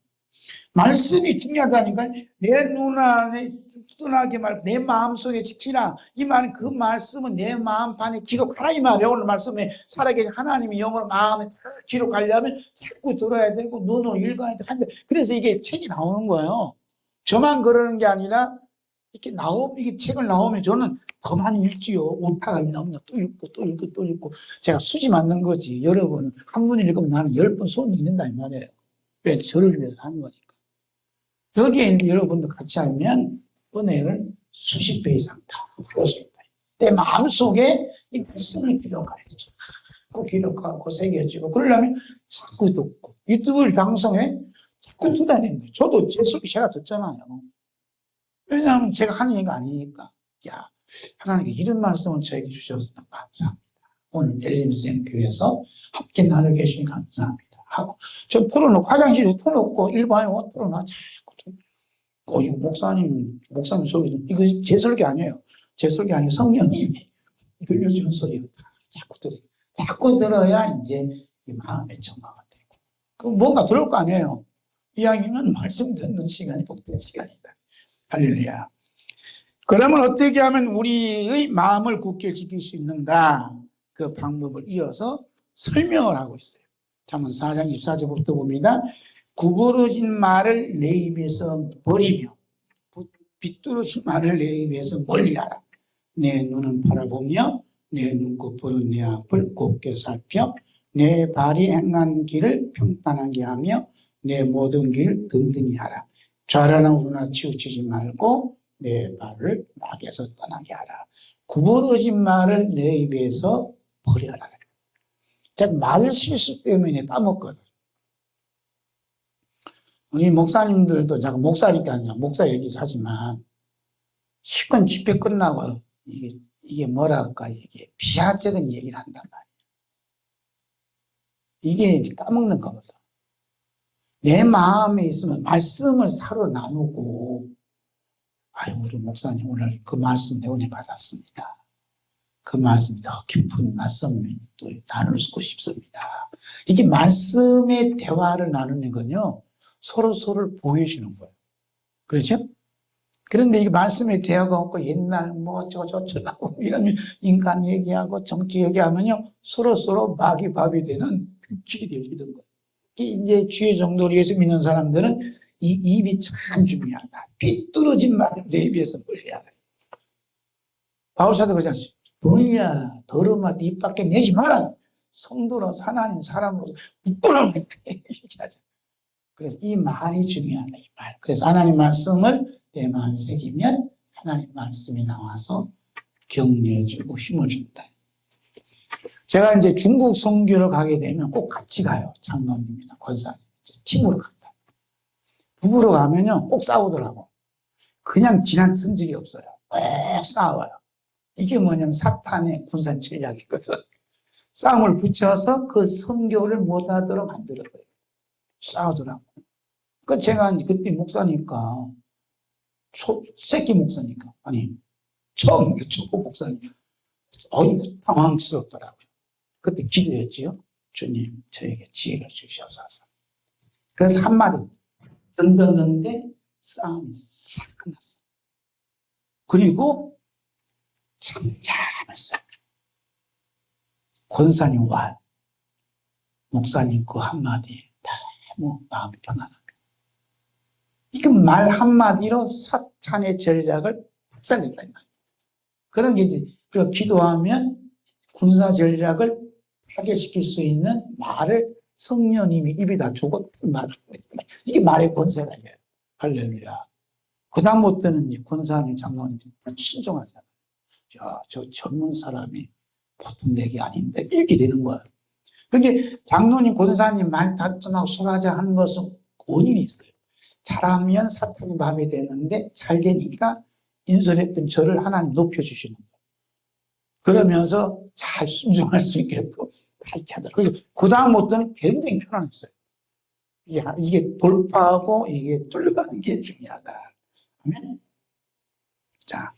말씀이 중요하다니까. 내 눈안에 뚜렷하게 내 마음속에 지키라. 이 말은 그 말씀은 내 마음판에 기록하라 이 말이에요. 오늘 말씀에 살아계신 하나님이 영어로 마음에 기록하려면 자꾸 들어야 되고 눈으로 읽어야 되고. 그래서 이게 책이 나오는 거예요. 저만 그러는 게 아니라 이렇게 이게 책을 나오면 저는 더 많이 읽지요. 오타가 나오면 또 읽고 또 읽고 또 읽고. 제가 수지 맞는 거지. 여러분은 한 번 읽으면 나는 10번 수업 읽는다 이 말이에요. 왜? 저를 위해서 하는 거니까. 여기에 있는 여러분도 같이 하면 은혜를 수십 배 이상 다 풀 수 있다. 내 마음속에 이 말씀을 기록하야죠. 자꾸 기록하고 새겨지고 그러려면 자꾸 듣고 유튜브 방송에 자꾸 듣어야 됩니다. 저도 제 소리 제가 듣잖아요. 왜냐하면 제가 하는 얘기가 아니니까. 야, 하나님께 이런 말씀을 저에게 주셔서 감사합니다. 오늘 엘림생 교회에서 함께 나누고 계시니 감사합니다. 하고 저 틀어놓고 화장실에 틀어놓고 일반에 틀어놔 자꾸 이 목사님 소리는 이거 제 설교 아니에요. 제 설교 아니에요. 성령님이 들려주는 소리예요. 자꾸 들어야 이제 이 마음의 정화가 되고 그럼 뭔가 들을 거 아니에요. 이야기는 말씀 듣는 시간이 복된 시간이다. 할렐루야. 그러면 어떻게 하면 우리의 마음을 굳게 지킬 수 있는가? 그 방법을 이어서 설명을 하고 있어요. 잠언 4장 24절부터 봅니다. 구부러진 말을 내 입에서 버리며 비뚤어진 말을 내 입에서 멀리하라. 내 눈은 바라보며 내 눈꺼풀은 내 앞을 곱게 살펴 내 발이 행한 길을 평탄하게 하며 내 모든 길을 든든히 하라. 좌라나 우나 치우치지 말고 내 발을 낙에서 떠나게 하라. 구부러진 말을 내 입에서 버려라. 제가 말 실수 때문에 까먹거든. 우리 목사님들도 제가 목사니까 아니야. 목사 얘기하지만 시간 집회 끝나고 이게 뭐랄까 이게 비하적인 얘기를 한단 말이야. 이게 까먹는 거거든. 내 마음에 있으면 말씀을 서로 나누고 아유 우리 목사님 오늘 그 말씀 내원해 받았습니다. 그 말씀 더 깊은 말씀을 또 나누고 싶습니다. 이게 말씀의 대화를 나누는 건요. 서로를 보여주는 거예요. 그렇죠? 그런데 이게 말씀의 대화가 없고 옛날 뭐 저쩌고 이러면 인간 얘기하고 정치 얘기하면요. 서로 마귀밥이 되는 길이 열리던 거예요. 이제 주의 정도로 예수 믿는 사람들은 이 입이 참 중요하다. 삐뚤어진 말을 내 입에서 멀리하라. 바울사도 그러잖아요. 멀리하라. 더러운 말 입 밖에 내지 마라. 성도로서 하나님 사람으로서 부끄러운 얘기하자. 그래서 이 말이 중요하다. 이 말. 그래서 하나님 말씀을 내 마음에 새기면 하나님 말씀이 나와서 격려해주고 힘을 준다. 제가 이제 중국 선교를 가게 되면 꼭 같이 가요. 장로님이나 권사님. 팀으로 간다. 부부로 가면요. 꼭 싸우더라고. 그냥 지나친 적이 없어요. 꼭 싸워요. 이게 뭐냐면 사탄의 군산 전략이거든. 싸움을 붙여서 그 선교를 못하도록 만들어버려요. 싸우더라고. 그 제가 그때 목사니까, 새끼 목사니까, 아니, 처음 초보 목사니까, 당황스럽더라고요. 그때 기도했지요. 주님, 저에게 지혜를 주시옵소서. 그래서 한마디 던졌는데 싸움이 싹 끝났어. 그리고 잠잠했어요. 권사님 와 목사님 그 한마디 너무 마음이 편안합니다. 그 말 한마디로 사탄의 전략을 박살낸다. 그런 게 이제, 그리고 기도하면 군사 전략을 파괴시킬 수 있는 말을 성령님이 입에다 주고 이게 말의 권세다. 이게. 할렐루야. 그다음부터는 권사님, 장로님 신중하잖아. 야, 저 젊은 사람이 보통 내게 아닌데 이렇게 되는 거야. 그게 장로님, 권사님 말 다툼하고 술하자 하는 것은 원인이 있어요. 잘하면 사탄이 마음에 되는데 잘 되니까 인솔했던 저를 하나님 높여주시는 거예요. 그러면서 잘 순종할 수 있게끔 그렇게 하더라고요. 그 다음부터는 굉장히 편안했어요. 이게 돌파하고 이게 뚫려가는 게 중요하다. 아멘. 자,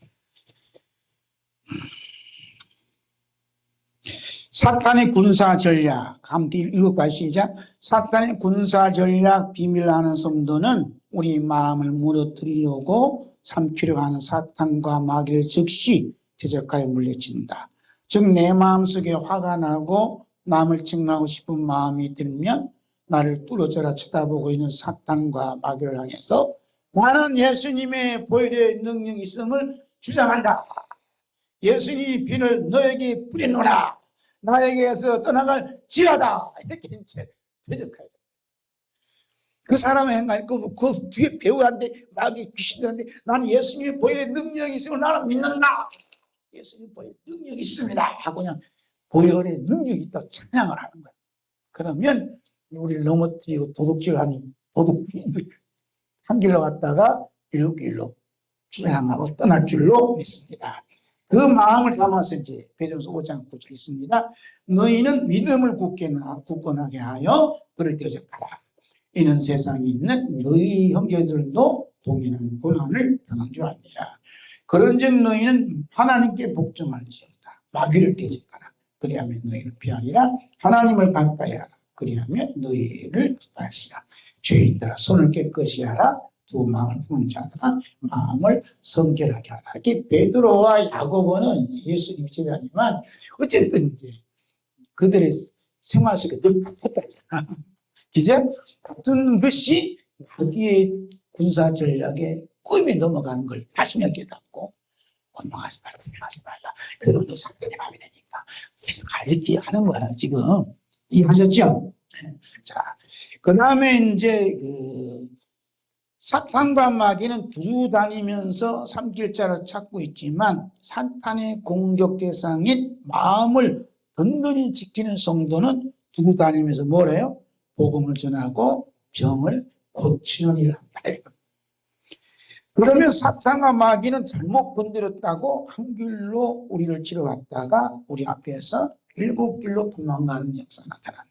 사탄의 군사 전략, 함께 읽어봐 시작. 사탄의 군사 전략 비밀하는 성도는 우리 마음을 무너뜨리려고 삼키려 하는 사탄과 마귀를 즉시 대적하여 물리친다. 즉 내 마음속에 화가 나고 남을 책망하고 싶은 마음이 들면 나를 뚫어져라 쳐다보고 있는 사탄과 마귀를 향해서 나는 예수님의 보혈의 능력이 있음을 주장한다. 예수님이 피를 너에게 뿌리노라. 나에게서 떠나갈 지라다. 이렇게 이제 대적해야 돼. 그 사람의 행각, 그 뒤에 배우한테 마귀 귀신들한테 나는 예수님의 보혈의 능력이 있음을 나는 믿는다. 예수님 보혈의 능력이 있습니다. 하고 그냥 보혈의 능력이 있다 찬양을 하는 거야. 그러면 우리를 넘어뜨리고 도둑질하니 도둑질이 한 길로 갔다가 일곱 길로 주행하고 떠날 줄로 믿습니다. 그 마음을 담아서 이제 베드로서 5장 9절 있습니다. 너희는 믿음을 굳건하게 하여 그를 대적하라. 이는 세상에 있는 너희 형제들도 동일한 고난을 당한 줄 압니다. 그런즉 너희는 하나님께 복종할지어다. 마귀를 대적하라. 그리하면 너희를 피하리라. 하나님을 가까이 하라. 그리하면 너희를 가까이하시라. 죄인들아 손을 깨끗이 하라. 두 마음을 품은 자들아 마음을 성결하게 하라. 이렇게 베드로와 야고보는 예수님 제자지만 어쨌든 이제 그들의 생활 속에 늘 붙었다잖아. 그죠? 같은 것이 마귀의 군사 전략에 꿈이 넘어가는 걸 나중에 깨닫고 원망하지 말라, 원망하지 말라. 그래도 너 사건이 마음이 되니까 계속 알기 하는 거야 지금. 이해하셨죠? 자, 그 다음에 이제 사탄과 마귀는 두루 다니면서 삼킬자를 찾고 있지만 사탄의 공격 대상인 마음을 든든히 지키는 성도는 두루 다니면서 뭐래요? 복음을 전하고 병을 고치는 일을 한다. 그러면 사탄과 마귀는 잘못 건드렸다고 한 길로 우리를 치러왔다가 우리 앞에서 일곱 길로 도망가는 역사 나타난다.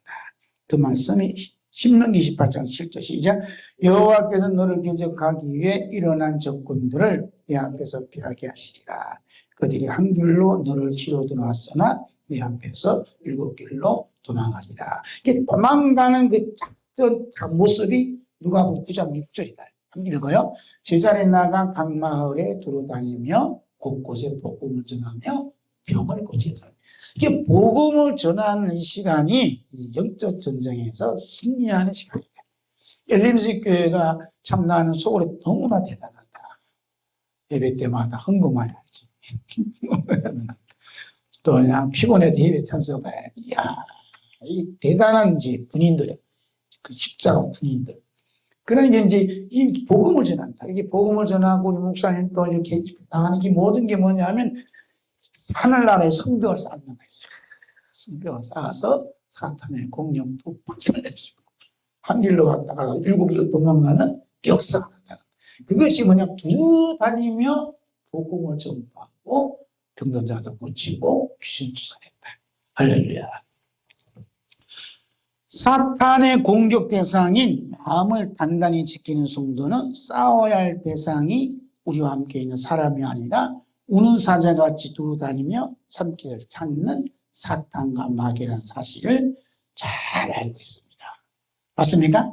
그 말씀이 신명기 28장 7절 시작. 여호와께서 너를 대적하기 위해 일어난 적군들을 네 앞에서 피하게 하시리라. 그들이 한 길로 너를 치러 들어왔으나 네 앞에서 일곱 길로 도망하리라. 이게 도망가는 그 작전 모습이 누가복음 9장 6절이다. 한번 읽어요. 제자리에 나가 각 마을에 돌아다니며 곳곳에 복음을 전하며 병을 고치더라. 이게 복음을 전하는 이 시간이 영적 전쟁에서 승리하는 시간이다. 엘림스 교회가 참나는 소홀히 너무나 대단하다. 예배 때마다 헌금해야지. 또 그냥 피곤해도 예배 참석해야지. 이야, 이 대단한 군인들, 그 십자가 군인들. 그러니까 이제 이 복음을 전한다. 이게 복음을 전하고 우리 목사님 또 이렇게 당하는 게 모든 게 뭐냐면 하늘나라에 성벽을 쌓는 거예요. 성벽을 쌓아서 사탄의 공룡도 박살낼 수 있고 한 길로 갔다가 일곱 길로 도망가는 역사가 나타난다. 그것이 뭐냐, 두루 다니며 복음을 전파하고 병든 자도 고치고 귀신 쫓아냈다. 할렐루야. 사탄의 공격 대상인 마음을 단단히 지키는 성도는 싸워야 할 대상이 우리와 함께 있는 사람이 아니라 우는 사자같이 두루 다니며 삼키를 찾는 사탄과 마귀라는 사실을 잘 알고 있습니다. 맞습니까?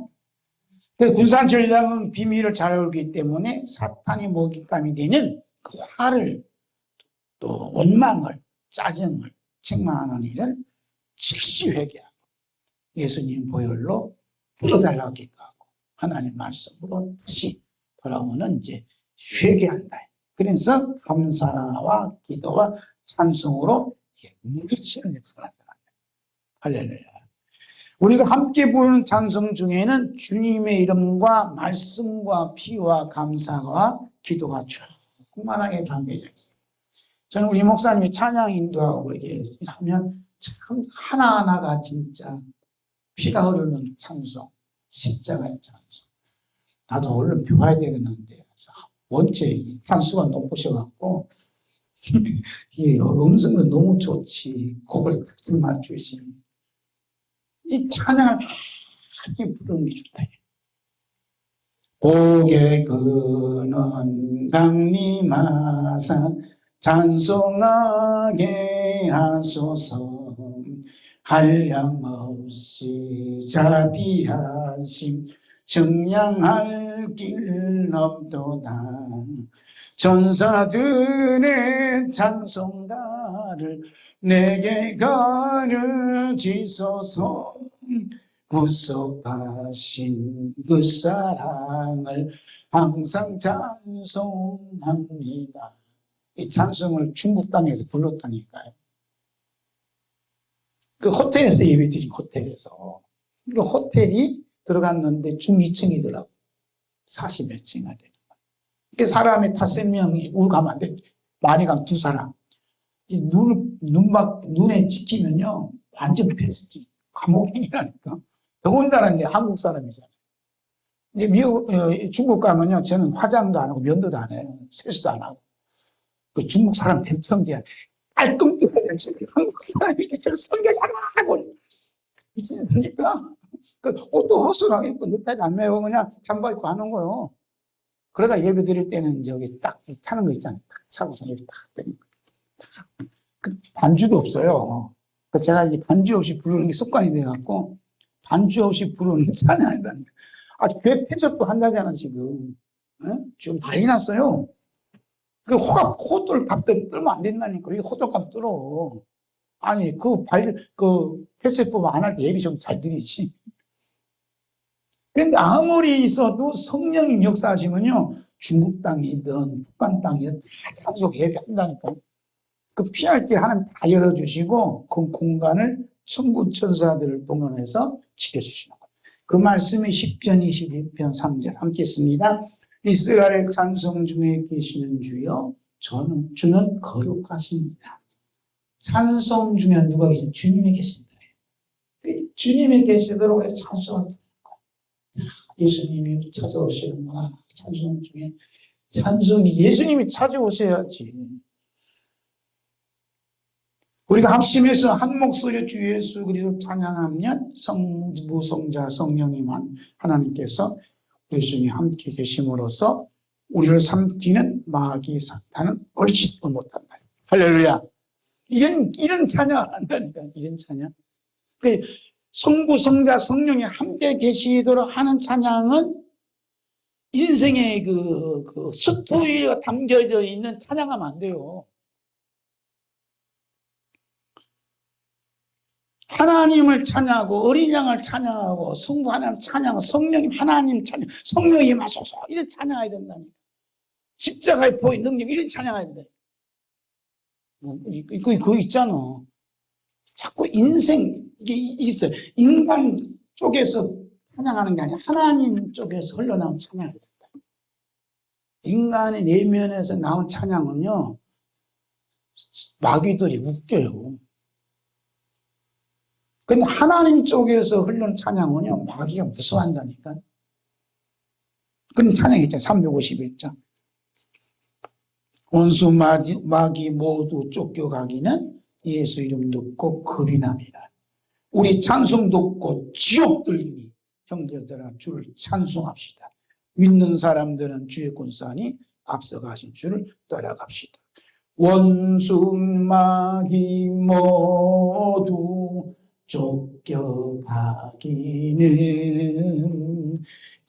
군사 전략은 비밀을 잘 알기 때문에 사탄이 먹잇감이 되는 그 화를 또 원망을 짜증을 책망하는 일은 즉시 회개하고 예수님 보혈로 풀어달라고 기도하고 하나님 말씀으로 다시 그러면은 이제 회개한다. 그래서 감사와 기도와 찬송으로 물리치는 역사가 나타난다. 할렐루야. 우리가 함께 부르는 찬송 중에는 주님의 이름과 말씀과 피와 감사와 기도가 충만하게 담겨져 있어요. 저는 우리 목사님이 찬양 인도하고 이게 하면 참 하나하나가 진짜 피가 흐르는 찬송, 십자가의 찬송. 나도 얼른 배워야 되겠는데 원체 탄수가 높으셔갖고 이게 음성도 너무 좋지. 곡을 딱 맞추시. 이 찬양을 많이 부르는 게 좋다. 고개 그는 강림하사 찬송하게 하소서. 한량없이 자비하심 청량할 길 없도다. 천사들의 찬송가를 내게 가르치소서. 구속하신 그 사랑을 항상 찬송합니다. 이 찬송을 중국 땅에서 불렀다니까요. 그 호텔에서 예배드린 호텔에서. 그 호텔이 들어갔는데 중 2층이더라고. 40몇 층이나 되는 거야. 그 사람이 5명이 우리 가면 안 돼. 많이 가면 2사람. 이 눈에 찍히면요. 완전 패스지. 감옥행이라니까. 더군다나 이제 한국 사람이잖아요. 이제 중국 가면요. 저는 화장도 안 하고 면도도 안 해요. 세수도 안 하고. 그 중국 사람 뱀청지야. 깔끔하게 한국 사람이 저 선교사라고 미치니까 그 옷도 허술하게 입고 넥타이도 안 매고 그냥 잠바 입고 하는 거요. 그러다 예배 드릴 때는 저기 딱 차는 거 있잖아요. 딱 차고서 여기 딱 드는 거. 반주도 없어요. 제가 이제 반주 없이 부르는 게 습관이 돼갖고 반주 없이 부르는 찬양이라니까. 아주 교회 폐접도 한다잖아 지금. 지금 난리 났어요. 그 호돌값 떨면 안 된다니까. 이게 호돌값 떨어. 아니, 폐쇄법 안 할 때 예비 좀 잘 드리지. 근데 아무리 있어도 성령님 역사하시면요. 중국 땅이든 북한 땅이든 다 찬송 예배 한다니까. 그 피할 길 하나님 다 열어주시고 그 공간을 천군 천사들을 동원해서 지켜주시는 거예요. 그 말씀이 10편 21편 3절 함께 했습니다. 이스라엘 찬송 중에 계시는 주여 주는 거룩하십니다. 찬송 중에 누가 계신 주님이 계신다. 주님이 계시도록 해서 찬송을 부르는 거예요. 예수님이 찾아오시는구나. 찬송 중에 찬송이 예수님이 찾아오셔야지. 우리가 합심해서 한 목소리로 주 예수 그리스도 찬양하면 성부성자 성령님 하나님께서 예수님이 함께 계심으로써 우리를 삼키는 마귀 사탄은 얼씬도 못한다. 할렐루야. 이런 찬양을 한다니까. 이런 찬양. 성부 성자 성령이 함께 계시도록 하는 찬양은 인생의 그 스토리가 담겨져 있는 찬양하면 안 돼요. 하나님을 찬양하고 어린 양을 찬양하고 성부 하나님 찬양하고 성령님 하나님 찬양 성령이 마소서 이런 찬양해야 된다니까. 십자가에 보인 능력 이런 찬양해야 된다. 그거 있잖아. 자꾸 인생 이게 있어요. 인간 쪽에서 찬양하는 게 아니라 하나님 쪽에서 흘러나온 찬양을 된다. 인간의 내면에서 나온 찬양은요 마귀들이 웃겨요. 근데 하나님 쪽에서 흘러는 찬양은요, 마귀가 무서워한다니까. 그런 찬양이 있잖아요. 351장. 원수 마귀 모두 쫓겨가기는 예수 이름 듣고 겁이 납니다. 우리 찬송 듣고 지옥 들리니 형제들아 주를 찬송합시다. 믿는 사람들은 주의 권세니 앞서가신 주를 따라갑시다. 원수 마귀 모두 쫓겨가기는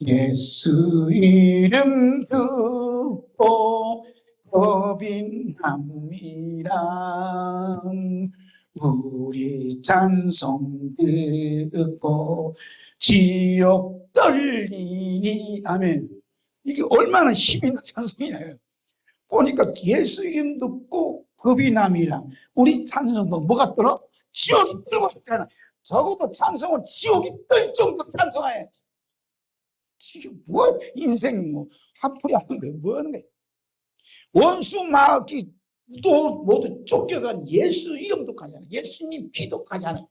예수 이름 듣고 겁이 납니다. 우리 찬송 듣고 지옥 떨리니 아멘. 이게 얼마나 힘 있는 찬송이에요. 보니까 예수 이름 듣고 겁이 남이라. 우리 찬송도 뭐가 들어? 지옥이 들고 있잖아. 적어도 찬송은 지옥이 뜰 정도 찬송해야지. 이게 뭐 인생 뭐 한풀이 하는데 뭐 하는 거야. 원수 마귀 또 모두 쫓겨간 예수 이름도 가잖아. 예수님 피도 가잖아.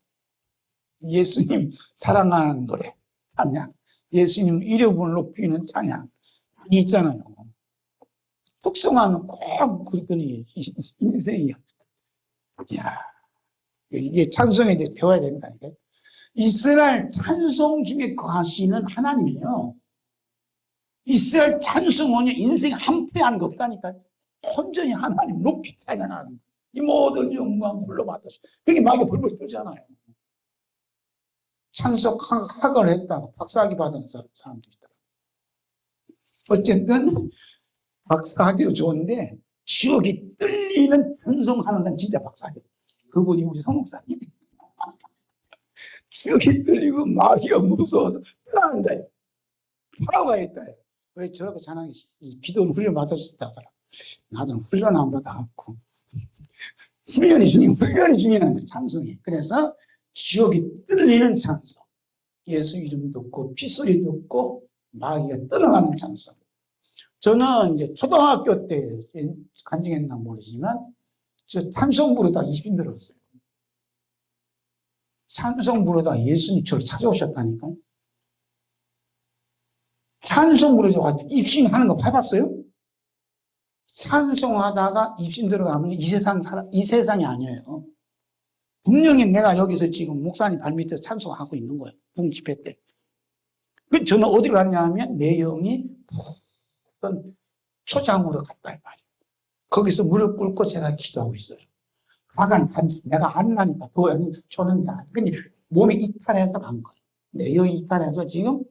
예수님 사랑하는 노래 찬양, 예수님 이름을 높이는 찬양 있잖아요. 특성하면 꼭 그랬더니 인생이야. 야, 이게 찬송에 대해 배워야 된다니까. 이스라엘 찬송 중에 거하시는 하나님이에요. 이스라엘 찬송은요, 인생 한푼에 하는 거 없다니까. 온전히 하나님 높이 찬양하는 거. 이 모든 영광 홀로받아서. 그게 마귀 벌벌 떨잖아요. 찬송학을 했다고 박사학위 받은 사람도 있더라고요. 어쨌든 박사학위도 좋은데 지옥이 뚫리는 찬송하는 건 진짜 박사학위. 그분이 우리 성목사님. 지옥이 뚫리고 마귀가 무서워서 떠나간다. 파워가 있다. 왜 저렇게 찬양이 기도를 훈련 받았었다 하더라. 나도 훈련 안 받아갖고 훈련이 중요한 찬송이. 그래서 지옥이 뚫리는 찬송, 예수 이름 듣고 핏소리 듣고 마귀가 떠나가는 찬송. 저는 이제 초등학교 때 간증했나 모르지만 저 찬송 부르다 입신 들었어요. 찬송 부르다 예수님 저를 찾아오셨다니까요. 찬송 부르다가 입신하는 거 봐봤어요? 찬송하다가 입신 들어가면 이 세상이 아니에요. 분명히 내가 여기서 지금 목사님 발밑에서 찬송하고 있는 거예요. 봉집회 때. 그 저는 어디로 갔냐 하면 내 영이 어떤 초장으로 갔다 이 말이에요. 거기서 무릎 꿇고 제가 기도하고 있어요. 내가 안 나니까 저는 근데 몸이 이탈해서 간 거예요. 내 영이 이탈해서 지금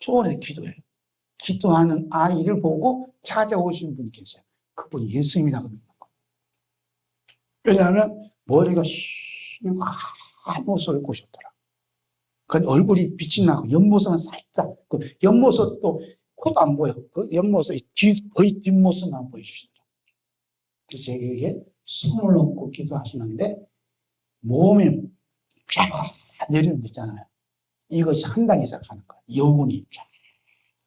초원에서 기도해요. 기도하는 아이를 보고 찾아오신 분이 계세요. 그분 예수님이라고 믿는 거예요. 왜냐하면 머리가 쉬고 앞모습을 보셨더라. 그 얼굴이 빛이 나고 옆모습은 살짝, 그 옆모습도 코도 안 보여. 그 옆모습이 거의 뒷모습은 안 보이시더라. 그래서 제게 손을 얹고 기도하시는데 몸이 쫙 내리는 거 있잖아요. 이것이 한 달 이상 가는 거예요. 영혼이 쫙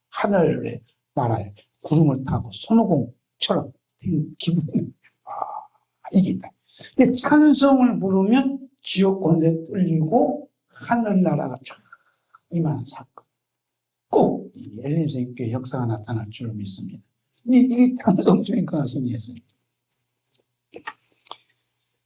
하늘의 나라에 구름을 타고 손오공처럼 기분이 이게 있다. 찬송을 부르면 지옥 권세 뚫리고 하늘나라가 쫙 임하는 사건. 꼭 엘림생교회 역사가 나타날 줄로 믿습니다. 이 찬송 중에 거하신 예수님.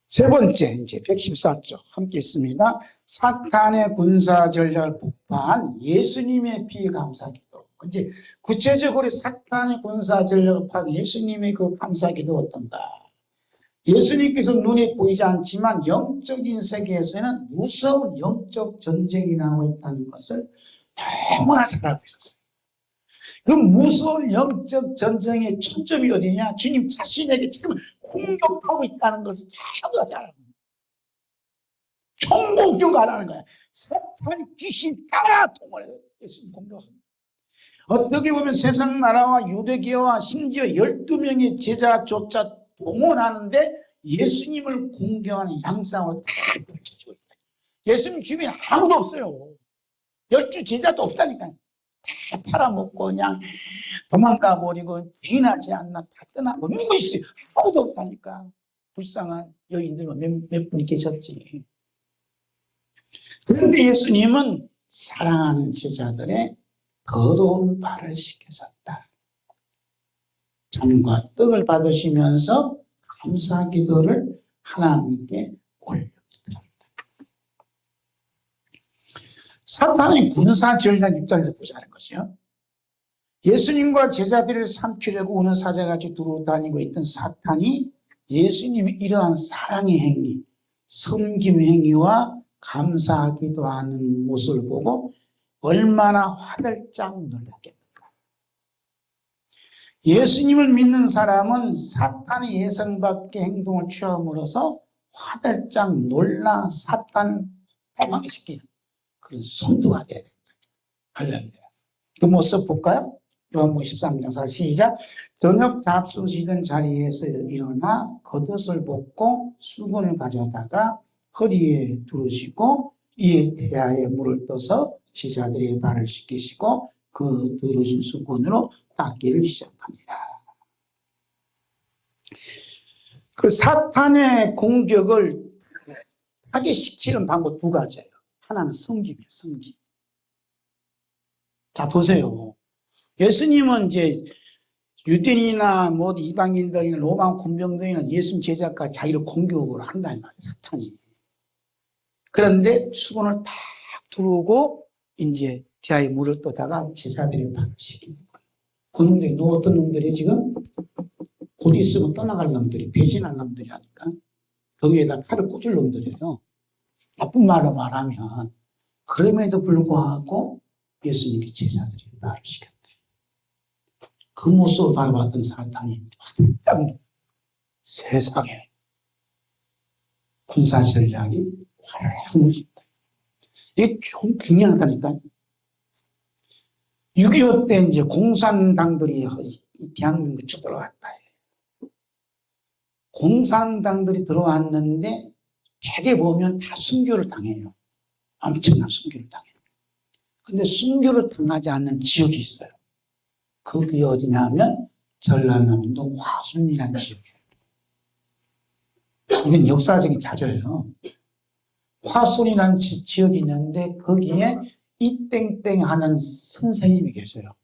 세 번째, 이제 114쪽 함께 있습니다. 사탄의 군사 전략을 폭파한 예수님의 비감사기도. 이제 구체적으로 사탄의 군사 전략을 파악한 예수님의 그 감사기도 어떤가? 예수님께서 눈에 보이지 않지만 영적인 세계에서는 무서운 영적 전쟁이 나오고 있다는 것을 너무나 잘 알고 있었어요. 그 무서운 영적 전쟁의 초점이 어디냐? 주님 자신에게 지금 공격하고 있다는 것을 전부 다 잘 알고 있어요. 총공격 안 하는 거야. 사탄이 귀신 다 통을 해요. 예수님 공격합니다. 어떻게 보면 세상 나라와 유대교와 심지어 12명의 제자조차 동원하는데 예수님을 공격하는 양상으로 다 펼쳐지고 있다. 예수님 주변에 아무도 없어요. 12 제자도 없다니까요. 다 팔아먹고 그냥 도망가 버리고 비난하지 않나 다 떠나고 누구 있어요? 아무도 없다니까. 불쌍한 여인들만 몇 분이 계셨지. 그런데 예수님은 사랑하는 제자들의 더러운 발을 씻겨줬다. 잔과 떡을 받으시면서 감사 기도를 하나님께 올려드립니다. 사탄의 군사 전략 입장에서 보자는 것이요. 예수님과 제자들을 삼키려고 오는 사자같이 두루다니고 있던 사탄이 예수님이 이러한 사랑의 행위, 섬김 행위와 감사하기도 하는 모습을 보고 얼마나 화들짝 놀랐겠는가. 예수님을 믿는 사람은 사탄의 예상 밖의 행동을 취함으로써 화들짝 놀라 사탄을 패망시키는 그런 선두가 되어야 된다. 할렐루야. 그 모습 볼까요? 요한복음 13장 4 시작. 저녁 잡수시던 자리에서 일어나 겉옷을 벗고 수건을 가져다가 허리에 두르시고 이에 태아에 물을 떠서 제자들의 발을 씻기시고 그 두르신 수건으로 닦기를 시작합니다. 그 사탄의 공격을 하게 시키는 방법 두 가지예요. 하나는 섬김이에요, 섬김. 자, 보세요. 예수님은 이제 유대인이나 뭐 이방인들이나 로마 군병들이나 예수님 제자가 자기를 공격을 한다는 말이에요, 사탄이. 그런데 수건을 딱 두르고 이제 태아에 물을 떠다가 제자들이 발을 씻기는 거예요. 그 놈들이, 어떤 놈들이 지금 곧 있으면 떠나갈 놈들이, 배신할 놈들이 하니까 거기에다 칼을 꽂을 놈들이에요. 나쁜 말로 말하면. 그럼에도 불구하고 예수님께 제자들이 말을 시켰대. 그 모습을 바라봤던 사탄이 완전 세상에 군사 전략이 활활 무집니다. 이게 좀 중요하다니까요. 6.25 때 이제 공산당들이 대한민국에 들어왔다. 공산당들이 들어왔는데 대개 보면 다 순교를 당해요. 엄청난 순교를 당해요. 근데 순교를 당하지 않는 지역이 있어요. 그게 어디냐면 전라남도 화순이라는 지역이에요. 이건 역사적인 자료예요. 화순이라는 지역이 있는데 거기에 이땡땡 하는 선생님이 계세요.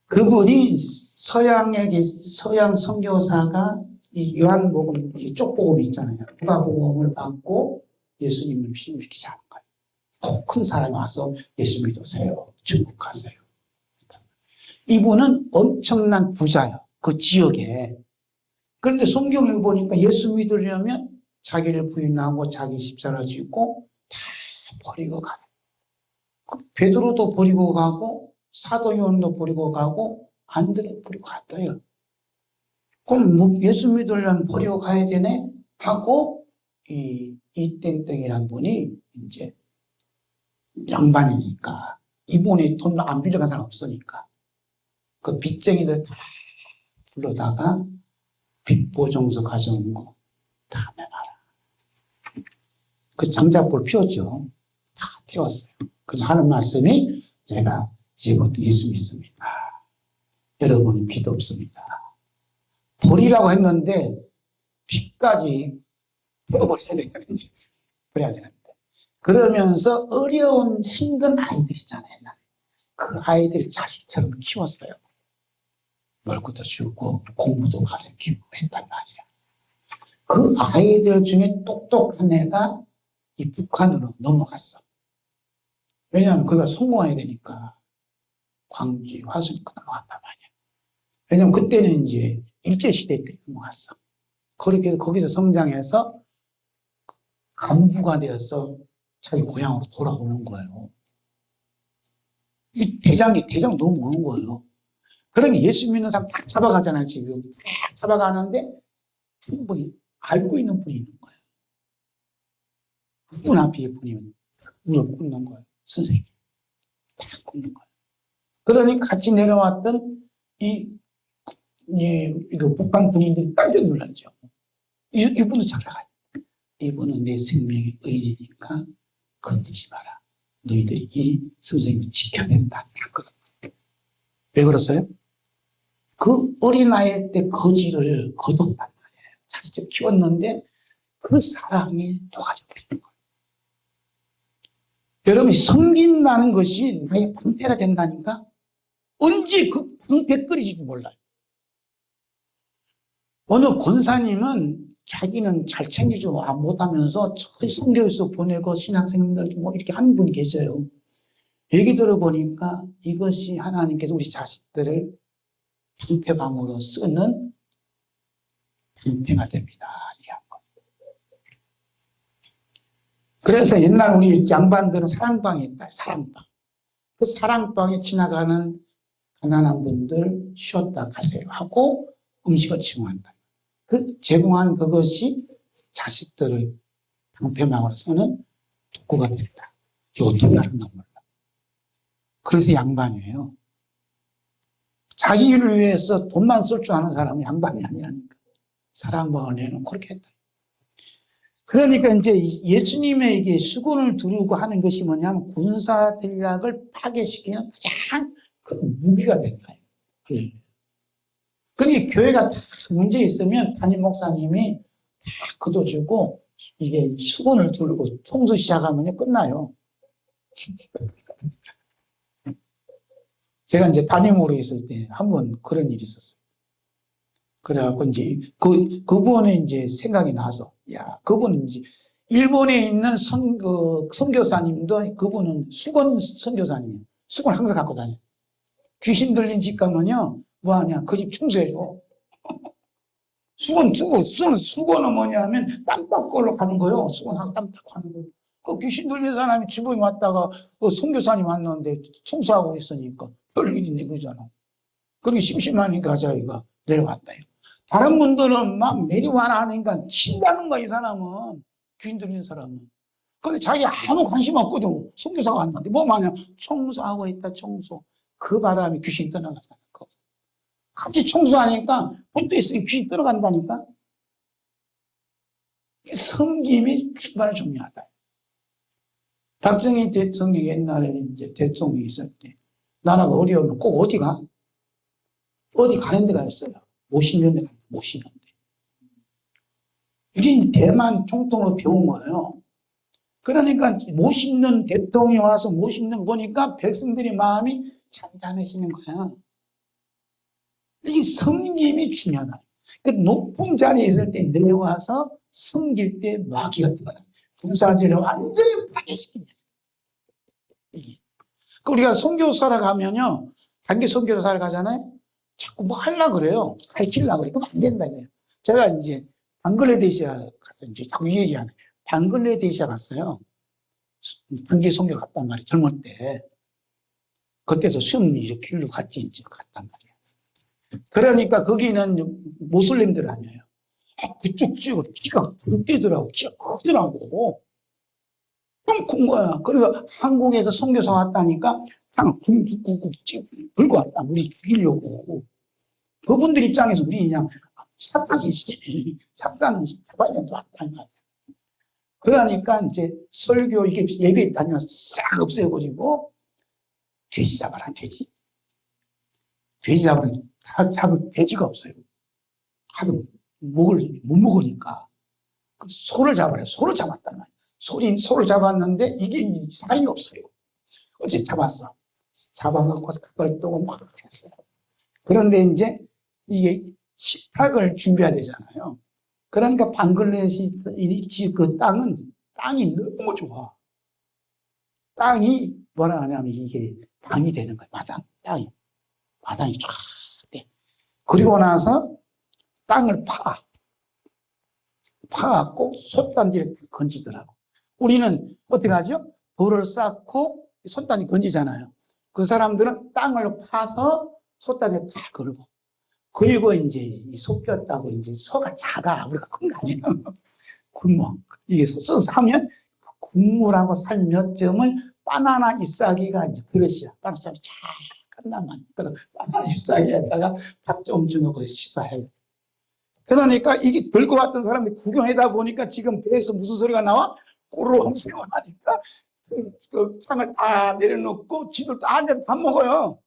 그분이 서양 선교사가 이 요한복음, 이 쪽복음이 있잖아요. 누가복음을 받고 예수님을 믿기 시작한 거예요. 큰 사람이 와서 예수 믿으세요. 천국 가세요. 이분은 엄청난 부자예요. 그 지역에. 그런데 성경을 보니까 예수 믿으려면 자기를 부인하고 자기 십자가를 지고 다 버리고 가요. 베드로도 버리고 가고 사도 요한도 버리고 가고 안드레 버리고 갔어요. 그럼 뭐 예수 믿으려면 버리고 가야 되네 하고 이 땡땡이라는 분이 이제 양반이니까 이분이 돈 안 빌려간 사람 없으니까 그 빚쟁이들 다 불러다가 빚보증서 가져온 거 다 내놔라. 그 장작불 피웠죠. 다 태웠어요. 그래서 하는 말씀이 제가 지금부터 예수 믿습니다. 여러분 빚 없습니다. 버리라고 했는데 빚까지 태워버려야 되는지 그래야 되는데 그러면서 어려운 힘든 아이들이잖아요. 그 아이들 자식처럼 키웠어요. 놀고도 주고 공부도 가르치고 했단 말이야. 그 아이들 중에 똑똑한 애가 이 북한으로 넘어갔어. 왜냐하면 그가 성공해야 되니까 광주, 화순 넘어갔단 말이야. 왜냐하면 그때는 이제 일제시대 때 넘어갔어. 그렇게 거기서 성장해서 간부가 되어서 자기 고향으로 돌아오는 거예요. 이 대장 넘어오는 거예요. 그러니 예수 믿는 사람 딱 잡아가잖아요, 지금. 딱 잡아가는데 한 분이 알고 있는 분이 있는 거예요. 그분 앞에 분이 무릎 꿇는 거예요. 선생님. 딱 꿇는 거예요. 그러니 같이 내려왔던 이거 북한 군인들이 깜짝 놀랐죠. 이분도 잡아가요. 이분은 내 생명의 의리니까 건드리지 마라. 너희들이 이 선생님을 지켜야 된다. 왜 그랬어요? 그 어린아이 때 거지를 거뒀단 말이에요. 자식을 키웠는데 그 사랑이 녹아져버리는 거예요. 여러분이 섬긴다는 것이 나의 방패가 된다니까? 언제 그 방패 끓이지도 몰라요. 어느 권사님은 자기는 잘 챙기지 못하면서 저희 선교에서 보내고 신학생들 뭐 이렇게 하는 분이 계세요. 얘기 들어보니까 이것이 하나님께서 우리 자식들을 방패방으로 쓰는 방패가 됩니다. 그래서 옛날 우리 양반들은 사랑방이 있다. 사랑방. 그 사랑방에 지나가는 가난한 분들 쉬었다 가세요 하고 음식을 제공한다. 그 제공한 그것이 자식들을 방패망으로 쓰는 도구가 됩니다. 이거 어떻게 하는가 몰라. 그래서 양반이에요. 자기 일을 위해서 돈만 쓸 줄 아는 사람은 양반이 아니라니까. 사랑방을 내놓고 그렇게 했다. 그러니까 이제 예수님에게 수건을 두르고 하는 것이 뭐냐면 군사 전략을 파괴시키는 가장 큰 무기가 된다. 그러니까 교회가 다 문제 있으면 담임 목사님이 다 걷어주고 이게 수건을 두르고 청소 시작하면 끝나요. 제가 이제 담임으로 있을 때 한 번 그런 일이 있었어요. 그래갖고 이제 그분의 이제 생각이 나서, 야, 그분은 이제 일본에 있는 선교사님도 그분은 수건 선교사님이에요. 수건 항상 갖고 다녀. 귀신 들린 집 가면요, 뭐 하냐, 그 집 청소해줘. 수건은 뭐냐면 땀닦으러 가는 거예요. 수건 항상 땀닦고 하는 거예요. 그 귀신 들린 사람이 집에 왔다가 그 선교사님 왔는데 청소하고 있으니까 별일인데 그러잖아. 그러게 심심하니까 자기가 내려왔다요. 다른 분들은 막 내려와라 하니까 친다는 거야, 이 사람은. 귀신 들린 사람은. 근데 자기 아무 관심 없거든. 선교사가 왔는데 뭐 마냥 청소하고 있다, 청소. 그 바람에 귀신 떠나가잖아. 같이 청소하니까 본도 있으니 귀신 떠나간다니까. 섬김이 정말 중요하다. 박정희 대통령이 옛날에 이제 대통령이 있을 때 나라가 어려우면 꼭 어디 가? 어디 가는 데가 있어요. 못 씻는 데 간다. 못 씻는 데. 이게 대만 총통으로 배운 거예요. 그러니까 못 씻는 대통령이 와서 못 씻는 거 보니까 백성들의 마음이 잠잠해지는 거야. 이게 섬김이 중요하다. 그 높은 자리에 있을 때 내려와서 섬길 때 마귀가 들어가요. 군사질을 완전히 파괴시키는 거예요. 이게. 우리가 선교사를 가면요, 단기 선교사를 가잖아요. 자꾸 뭐 하려고 그래요. 가르치려고 그래. 그럼 안 된다. 제가 이제 방글라데시아 갔어요. 이제 자꾸 이 얘기하네. 방글라데시아 갔어요. 단기 선교 갔단 말이에요. 젊을 때. 그때서 수업 길로 같이 이제 갔단 말이에요. 그러니까 거기는 모슬림들 아니에요. 그쪽 지역은 키가 굵대더라고. 키가 크더라고. 너무 큰 거야. 그래서 한국에서 선교사 왔다니까 그냥 굵굵굵 들고 왔다. 우리 죽이려고. 그분들 입장에서 우리 그냥 사탄이지. 사탄은 잡아내도 왔다는 거야. 그러니까 이제 설교 이게 예배 다니면 싹 없애버리고 돼지 잡아라, 돼지. 돼지 잡으면 다 잡을 돼지가 없어요. 하도 목을 못 먹으니까. 그 소를 잡아라. 소를 잡았단 말이야. 소를 잡았는데 이게 살이 없어요. 어째 잡았어. 잡아갖고 그걸 또 막 했어요. 그런데 이제 이게 식탁을 준비해야 되잖아요. 그러니까 방글라데시 그 땅이 너무 좋아. 땅이 뭐라 하냐면 이게 방이 되는 거야. 마당이 쫙 돼. 그리고 나서 땅을 파갖고 솥단지를 건지더라고. 우리는 어떻게 하죠? 돌을 쌓고 솥단지 건지잖아요. 그 사람들은 땅을 파서 솥단지에 다 걸고. 그리고 이제 이 솥뼈다고 이제 소가 작아. 우리가 큰 거 아니에요. 굶어. 이게 솥을 하면 국물하고 살 몇 점을 바나나 잎사귀가 이제 그릇이야. 바나나 잎사귀 쫙 끝난 말이야. 그래서 바나나 잎사귀에다가 밥 좀 주놓고 식사해요. 그러니까 이게 들고 왔던 사람들이 구경하다 보니까 지금 배에서 무슨 소리가 나와? 꼬르륵 세워나니까 그 창을 다 내려놓고 지들 다 앉아서 밥 먹어요.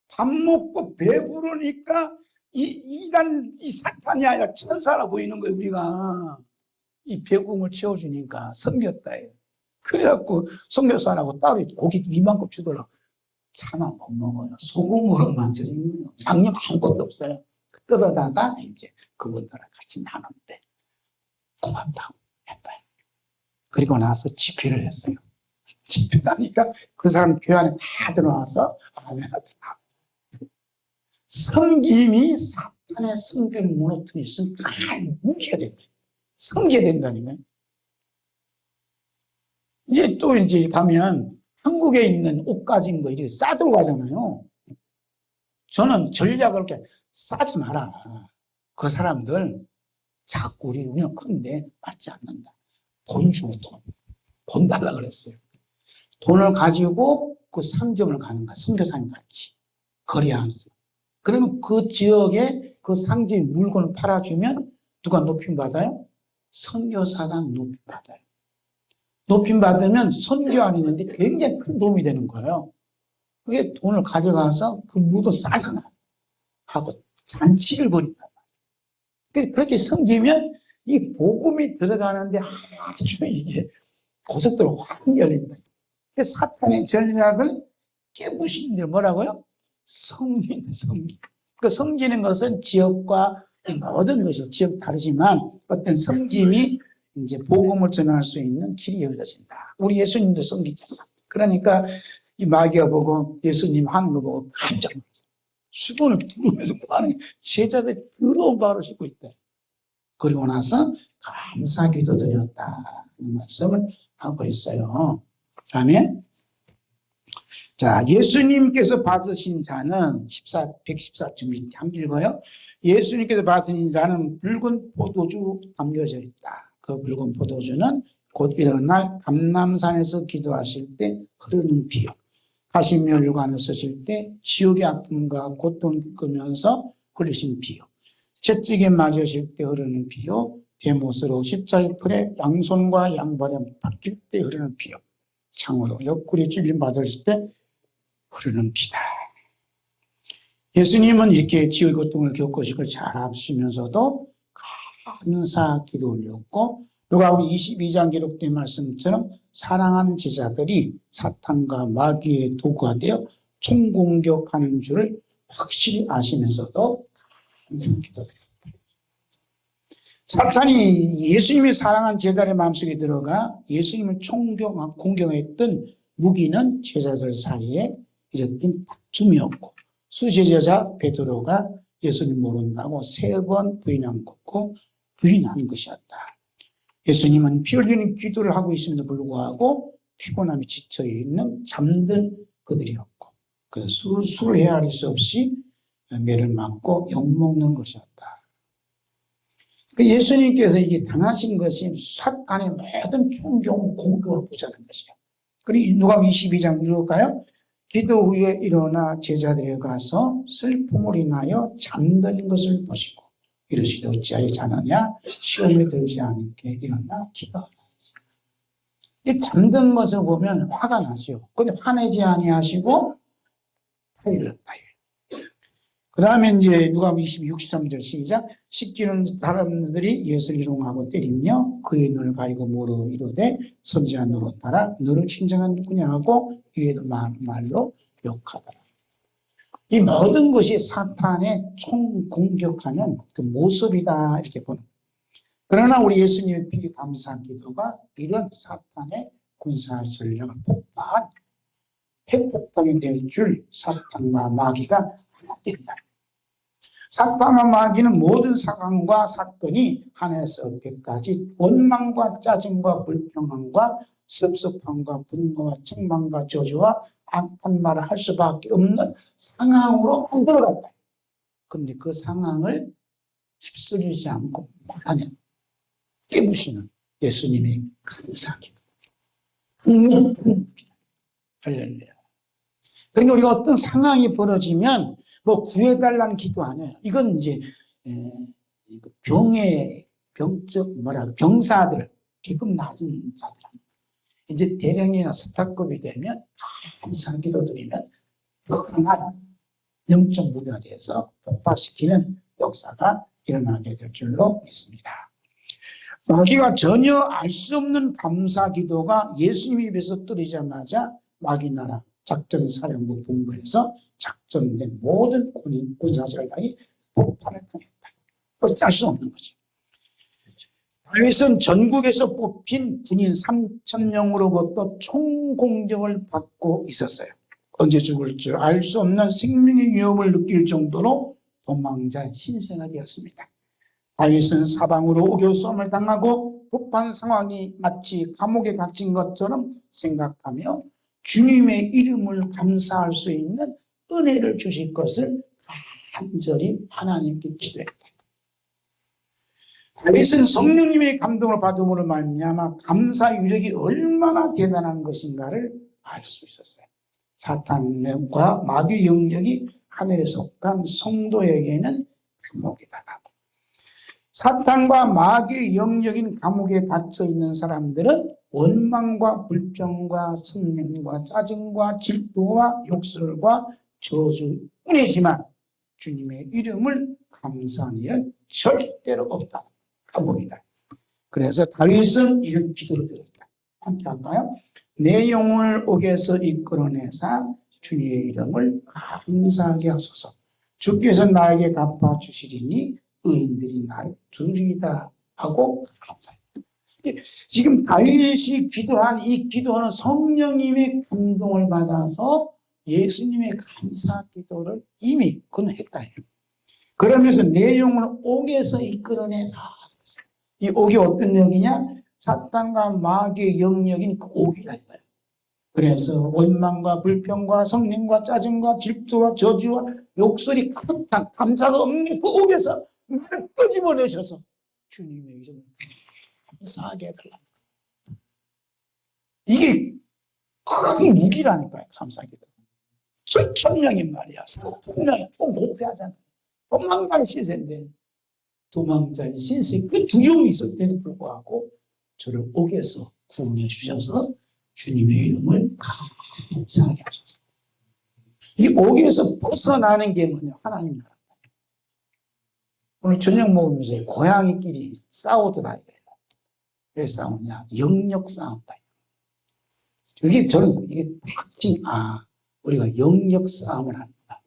밥 먹고 배부르니까 이 사탄이 아니라 천사라 보이는 거예요, 우리가. 이 배고픔을 채워주니까 섬겼다 해요. 그래갖고 선교사라고 따로 고기 이만큼 주더라고. 차마 못 먹어요. 소금으로만 젖은 거예요. 양념 아무것도 없어요. 뜯어다가 이제 그분들랑 같이 나눴대. 고맙다고 했다. 그리고 나서 집회를 했어요. 집회를 하니까 그 사람 교회 안에 다 들어와서 아멘. 섬김이 사탄의 성벽을 무너뜨릴 수 있는 큰 무기가 된다. 섬겨야 된다니까요. 이제 또 이제 가면 한국에 있는 옷 가진 거 이렇게 싸들고 가잖아요. 저는 전략을 이렇게 싸지 마라. 그 사람들 자꾸 우리는 큰데 맞지 않는다. 돈 주고 돈 달라 그랬어요. 돈을 가지고 그 상점을 가는 거야. 선교사님 같이. 거래하면서. 그러면 그 지역에 그 상점이 물건을 팔아주면 누가 높임 받아요? 선교사가 높임 받아요. 높임 받으면 선교하는데 굉장히 큰 도움이 되는 거예요. 그게 돈을 가져가서 그 무도 싸잖아. 하고 잔치를 벌인다. 그렇게 섬기면 이 복음이 들어가는데 아주 이게 고속도로 확 열린다. 사탄의 전략을 깨부시는 데 뭐라고요? 섬기는. 그 섬기는 것은 지역과 모든 것이 지역 다르지만 어떤 섬김이 이제 복음을 전할 수 있는 길이 열려진다. 우리 예수님도 섬기셨어. 그러니까 이 마귀가 보고 예수님 하는 거 보고 깜짝 놀랐어. 수건을 두르면서 뭐 하는 게 제자들이 더러운 발을 씻고 있대. 그리고 나서 감사 기도 드렸다. 말씀을 하고 있어요. 아멘. 자, 예수님께서 받으신 자는 114쪽 함께 읽어요. 예수님께서 받으신 자는 붉은 포도주 담겨져 있다. 그 붉은 포도주는 곧 이런 감람산에서 기도하실 때 흐르는 피요. 가시면류관에 서실 때 지옥의 아픔과 고통을 겪으면서 흘리신 피요. 채찍에 맞으실 때 흐르는 피요. 대못으로 십자의 풀에 양손과 양발에 박힐 때 흐르는 피요. 창으로 옆구리 찔림 받으실 때 흐르는 피다. 예수님은 이렇게 지옥의 고통을 겪으실 걸 잘 아시면서도 감사 기도 올렸고, 누가복음 22장 기록된 말씀처럼 사랑하는 제자들이 사탄과 마귀의 도구가 되어 총공격하는 줄을 확실히 아시면서도 감사 기도 드렸다. 사탄이 예수님의 사랑하는 제자들의 마음속에 들어가 예수님을 공격했던 무기는 제자들 사이에 일으킨 다툼이었고, 수제자 베드로가 예수님 모른다고 3번 부인한 것이었다. 예수님은 피 흘리는 기도를 하고 있음에도 불구하고 피곤함이 지쳐있는 잠든 그들이었고, 그래서 술을 헤아릴 수 없이 매를 맞고 욕먹는 것이었다. 예수님께서 이게 당하신 것이 사탄의 모든 총경 공격을 보자는 것이에요. 그리고 누가복음 22장 읽을까요? 기도 후에 일어나 제자들에게 가서 슬픔을 인하여 잠든 것을 보시고 이르시되 어찌하여 자느냐? 시험에 들지 않게 일어나 기도하라. 이 잠든 것을 보면 화가 나죠. 그런데 화내지 아니하시고 타일렀다. 그 다음에 이제 누가복음 63절 시작. 씻기는 사람들이 예수를 희롱하고 때리며 그의 눈을 가리고 물어 이르되 선지한 너로 따라 너를 친정한 누구냐 하고 위에도 말로 욕하더라. 이 모든 것이 사탄의 총공격하는 그 모습이다 이렇게 보는 거예요. 그러나 우리 예수님의 피 감사 기도가 이런 사탄의 군사 전략을 핵폭탄이 될 줄 사탄과 마귀가 하나 된다. 사탄과 마귀는 모든 상황과 사건이 하나에서 100까지 원망과 짜증과 불평함과 섭섭함과 분노와 책망과 저주와 악한 말을 할 수밖에 없는 상황으로 만들어갔다. 그런데 그 상황을 휩쓸리지 않고 막아내 깨부시는 예수님의 감사기도. 할렐루야. 그러니까 우리가 어떤 상황이 벌어지면 뭐 구해달라는 기도 아니에요. 이건 이제 병사들, 기급 낮은 자들, 이제 대령이나 스타급이 되면 감사 기도 드리면 더 강한 영적 무기가 돼서 폭발시키는 역사가 일어나게 될 줄로 믿습니다. 마귀가 전혀 알 수 없는 감사 기도가 예수님 입에서 떨어지자마자 마귀 나라 작전사령부 본부에서 작전된 모든 군사전략이 폭발을 당했다. 어찌할 수 없는 거죠. 다윗은 전국에서 뽑힌 군인 3,000명으로부터 총공격을 받고 있었어요. 언제 죽을 줄 알 수 없는 생명의 위협을 느낄 정도로 도망자 신세가 되었습니다. 다윗은 사방으로 오교수함을 당하고 급한 상황이 마치 감옥에 갇힌 것처럼 생각하며 주님의 이름을 감사할 수 있는 은혜를 주실 것을 간절히 하나님께 기도했다. 다윗은 성령님의 감동을 받음으로 말미암아 감사 유력이 얼마나 대단한 것인가를 알 수 있었어요. 사탄과 마귀 영역이 하늘에 속한 성도에게는 감옥이다. 사탄과 마귀 영역인 감옥에 갇혀 있는 사람들은 원망과 불평과 성냄과 짜증과 질투와 욕설과 저주뿐이지만 주님의 이름을 감사하는 일은 절대로 없다. 감옥이다. 그래서 다윗은 이런 기도를 드렸다. 함께 할까요? 내 영혼을 옥에서 이끌어내사 주님의 이름을 감사하게 하소서. 주께서 나에게 갚아주시리니 의인들이 나를 두리다 하고 감사합니다. 지금 다윗이 기도한 이 기도는 성령님의 감동을 받아서 예수님의 감사 기도를 이미 그는 했다. 그러면서 내 영혼을 옥에서 이끌어내사. 이 옥이 어떤 영이냐? 사탄과 마귀의 영역인 그 옥이라 이거예요. 그래서 원망과 불평과 성냄과 짜증과 질투와 저주와 욕설이 가득한 감사가 없는 그 옥에서 나를 끄집어내셔서 주님의 이름을 감사하게 해달랍니다. 이게 큰 무기라니까요. 감사기도. 7,000명이 말이야. 4,000명이 또 공세하잖아요. 도망자의 신세인데 도망자의 신세 그 두려움이 있을 때도 불구하고 저를 옥에서 구원해 주셔서 주님의 이름을 감사하게 하셔서 이 옥에서 벗어나는 게 뭐냐? 하나님 나라. 오늘 저녁 먹으면서 고양이끼리 싸우더라 이거예요. 왜 싸우냐? 영역 싸움다. 이게 저는 이게 확진 우리가 영역 싸움을 합니다.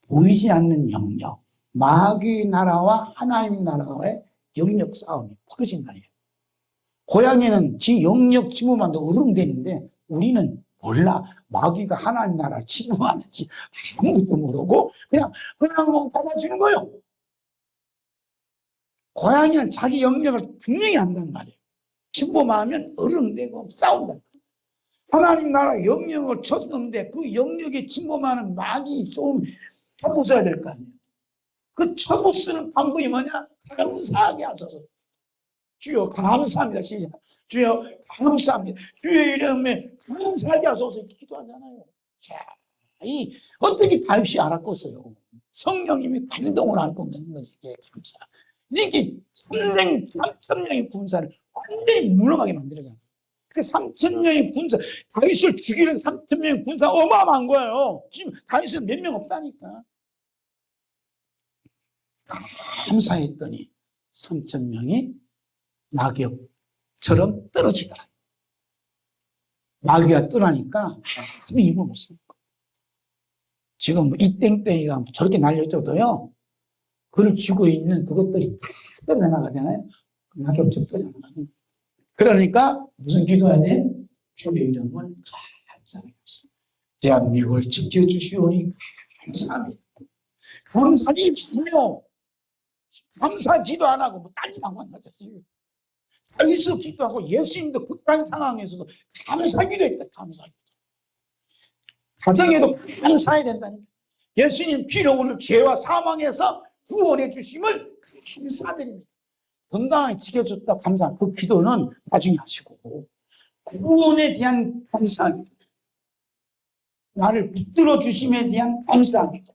보이지 않는 영역, 마귀 나라와 하나님 나라의 영역 싸움이 벌어진 거예요. 고양이는 지 영역 침범한다고 으름대는데 우리는 몰라. 마귀가 하나님 나라를 침범하는지 아무것도 모르고 그냥 받아주는 거예요. 고양이는 자기 영역을 분명히 안단 말이에요. 침범하면 으름대고 싸운다. 하나님 나라 영역을 쳤는데 그 영역에 침범하는 마귀 좀 쳐부숴야 될 거 아니에요. 그 쳐부수는 방법이 뭐냐? 감사하게 하소서. 주여 감사합니다. 시작. 주여 감사합니다. 주의 이름에 감사하게 하소서 기도하잖아요. 자, 이 어떻게 다윗이 알았겠어요? 성령님이 감동을 알고 있는 거지. 이게 감사. 이게 3,000명의 군사를 완전히 무능하게 만들어잖아요. 그 3,000명의 군사, 다윗을 죽이는 3,000명의 군사 어마어마한 거예요. 지금 다윗은 몇 명 없다니까. 감사했더니 3,000명이 낙엽처럼 떨어지더라. 마귀가 떠나니까 아무 힘을 못 씁니다. 지금 이 땡땡이가 저렇게 날려줘도요, 그걸 쥐고 있는 그것들이 다 떨어져나가잖아요. 낙엽처럼 떨어져나가요. 그러니까 무슨 기도해야 돼? 주의 이름을 감사하게 하시오. 대한민국을 지켜주시오니 감사합니다. 감사지 마세요. 감사 기도 안 하고 뭐 딴짓 안 하죠. 다윗도 기도하고 예수님도 극한 상황에서도 감사 기도했다. 감사 기도. 가정에도 감사해야 된다니까. 예수님 피로 오늘 죄와 사망에서 구원해 주심을 감사드립니다. 건강하게 지켜줬다 감사. 그 기도는 나중에 하시고 구원에 대한 감사합니다. 나를 붙들어 주심에 대한 감사합니다.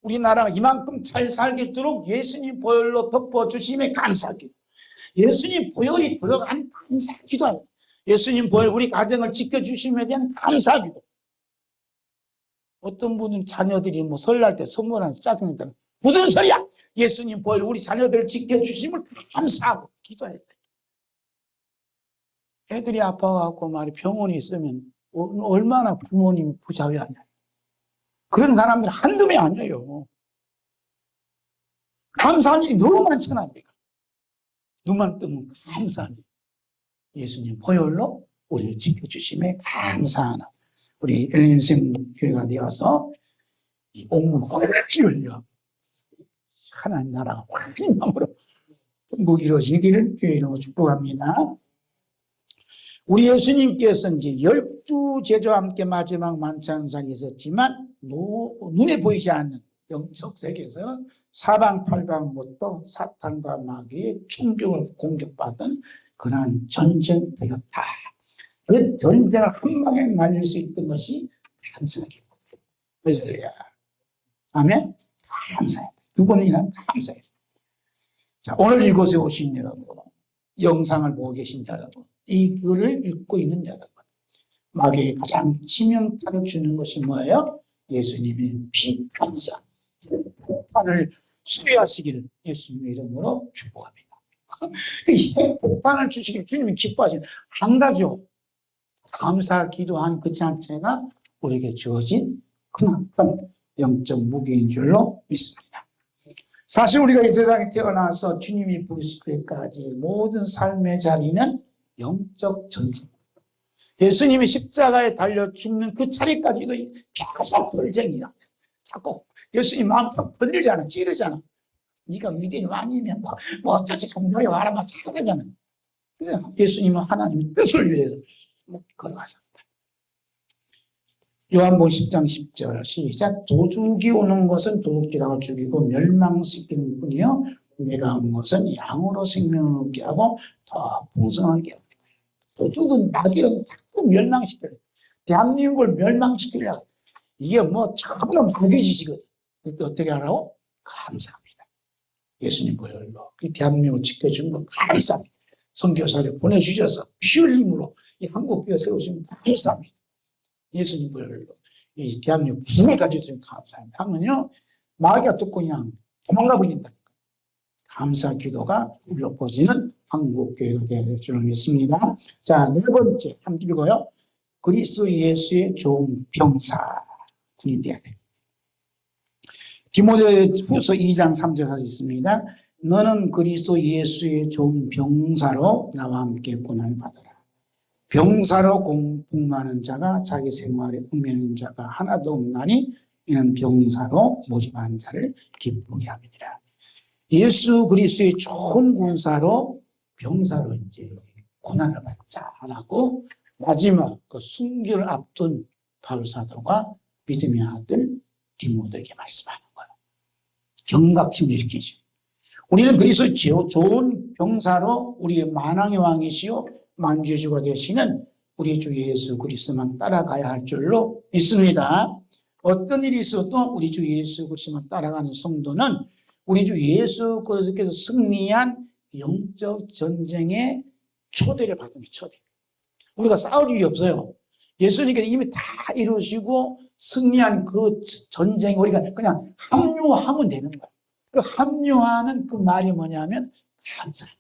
우리나라가 이만큼 잘 살겠도록 예수님 보혈로 덮어주심에 감사합니다. 예수님 보혈이 들어간 감사기도. 예수님 보혈 우리 가정을 지켜주심에 대한 감사기도. 어떤 분은 자녀들이 뭐 설날 때 선물하면서 짜증내잖아요. 무슨 소리야? 예수님 보혈 우리 자녀들을 지켜주심을 감사하고 기도해야 돼. 애들이 아파갖고 말이 병원에 있으면 얼마나 부모님이 부자회하냐. 그런 사람들 한두 명이 아니에요. 감사할 일이 너무 많잖아요. 우리가. 눈만 뜨면 감사합니다. 예수님 보혈로 우리를 지켜주심에 감사하는 우리 엘린생 교회가 되어서 이 옥문 꽉 하나님 나라가 확신 마음으로 전국 이루어지기를 주의 이름으로 축복합니다. 우리 예수님께서 이제 12제자와 함께 마지막 만찬상에 있었지만 눈에 보이지 않는 영적 세계에서는 사방팔방부터 사탄과 마귀의 충격을 공격받은 그러한 전쟁되었다. 그 전쟁을 한 방에 날릴 수 있던 것이 감사하게. 할렐루야. 아멘. 감사해. 두 번이나 감사해. 자, 오늘 이곳에 오신 여러분, 영상을 보고 계신 여러분, 이 글을 읽고 있는 여러분, 마귀에 가장 치명타를 주는 것이 뭐예요? 예수님의 피 감사. 폭탄을 수여하시기를 예수님의 이름으로 축복합니다. 이 폭탄을 주시기를 주님이 기뻐하시는 한 가지요. 감사 기도한 그 자체가 우리에게 주어진 크나큰 영적 무기인 줄로 믿습니다. 사실 우리가 이 세상에 태어나서 주님이 부르실 때까지 모든 삶의 자리는 영적 전쟁. 예수님이 십자가에 달려 죽는 그 자리까지도 계속 전쟁이야. 자꾸 예수님 마음 딱 벌리잖아, 찌르잖아. 네가 믿음이 아니면 뭐 어쩌지 정말에 와라 막 자꾸하잖아. 그래서 예수님은 하나님의 뜻을 위해서 걸어가셨다. 요한복음 10장 10절 시작. 도둑이 오는 것은 도둑질하고 죽이고 멸망시키는 뿐이요 내가 온 것은 양으로 생명을 얻게 하고 더 풍성하게 합니다. 도둑은 마귀를 자꾸 멸망시켜요. 대한민국을 멸망시키려고. 이게 뭐 전부 마귀 짓이거든. 어떻게 하라고? 감사합니다. 예수님 보혈로 이 대한민국을 지켜준 거 감사합니다. 선교사를 보내주셔서 피 흘림으로 이 한국교회 세우신 거 감사합니다. 예수님 보혈로 이 대한민국 부흥을 가져주신 감사합니다 하면요 마귀가 듣고 그냥 도망가 버린다니까. 감사 기도가 울려 퍼지는 한국교회가 되어야 될 줄로 믿습니다. 자, 네 번째 함께 읽어요. 그리스도 예수의 좋은 병사 군인 되어야 돼. 디모데후서 2장 3절에 있습니다. 너는 그리스도 예수의 좋은 병사로 나와 함께 고난을 받아라. 병사로 공복하는 자가 자기 생활에 흠매는 자가 하나도 없나니 이는 병사로 모집한 자를 기쁘게 합니다. 예수 그리스도의 좋은 군사로 병사로 이제 고난을 받자라고 마지막 그 순교를 앞둔 바울사도가 믿음의 아들 디모데에게 말씀하는 거예요. 경각심을 일으키죠. 우리는 그리스도의 좋은 병사로 우리의 만왕의 왕이시요 만주의 주가 되시는 우리 주 예수 그리스도만 따라가야 할 줄로 믿습니다. 어떤 일이 있어도 우리 주 예수 그리스도만 따라가는 성도는 우리 주 예수 그리스도께서 승리한 영적 전쟁의 초대를 받은 게 초대. 우리가 싸울 일이 없어요. 예수님께서 이미 다 이루시고 승리한 그 전쟁에 우리가 그냥 합류하면 되는 거예요. 그 합류하는 그 말이 뭐냐면 감사합니다.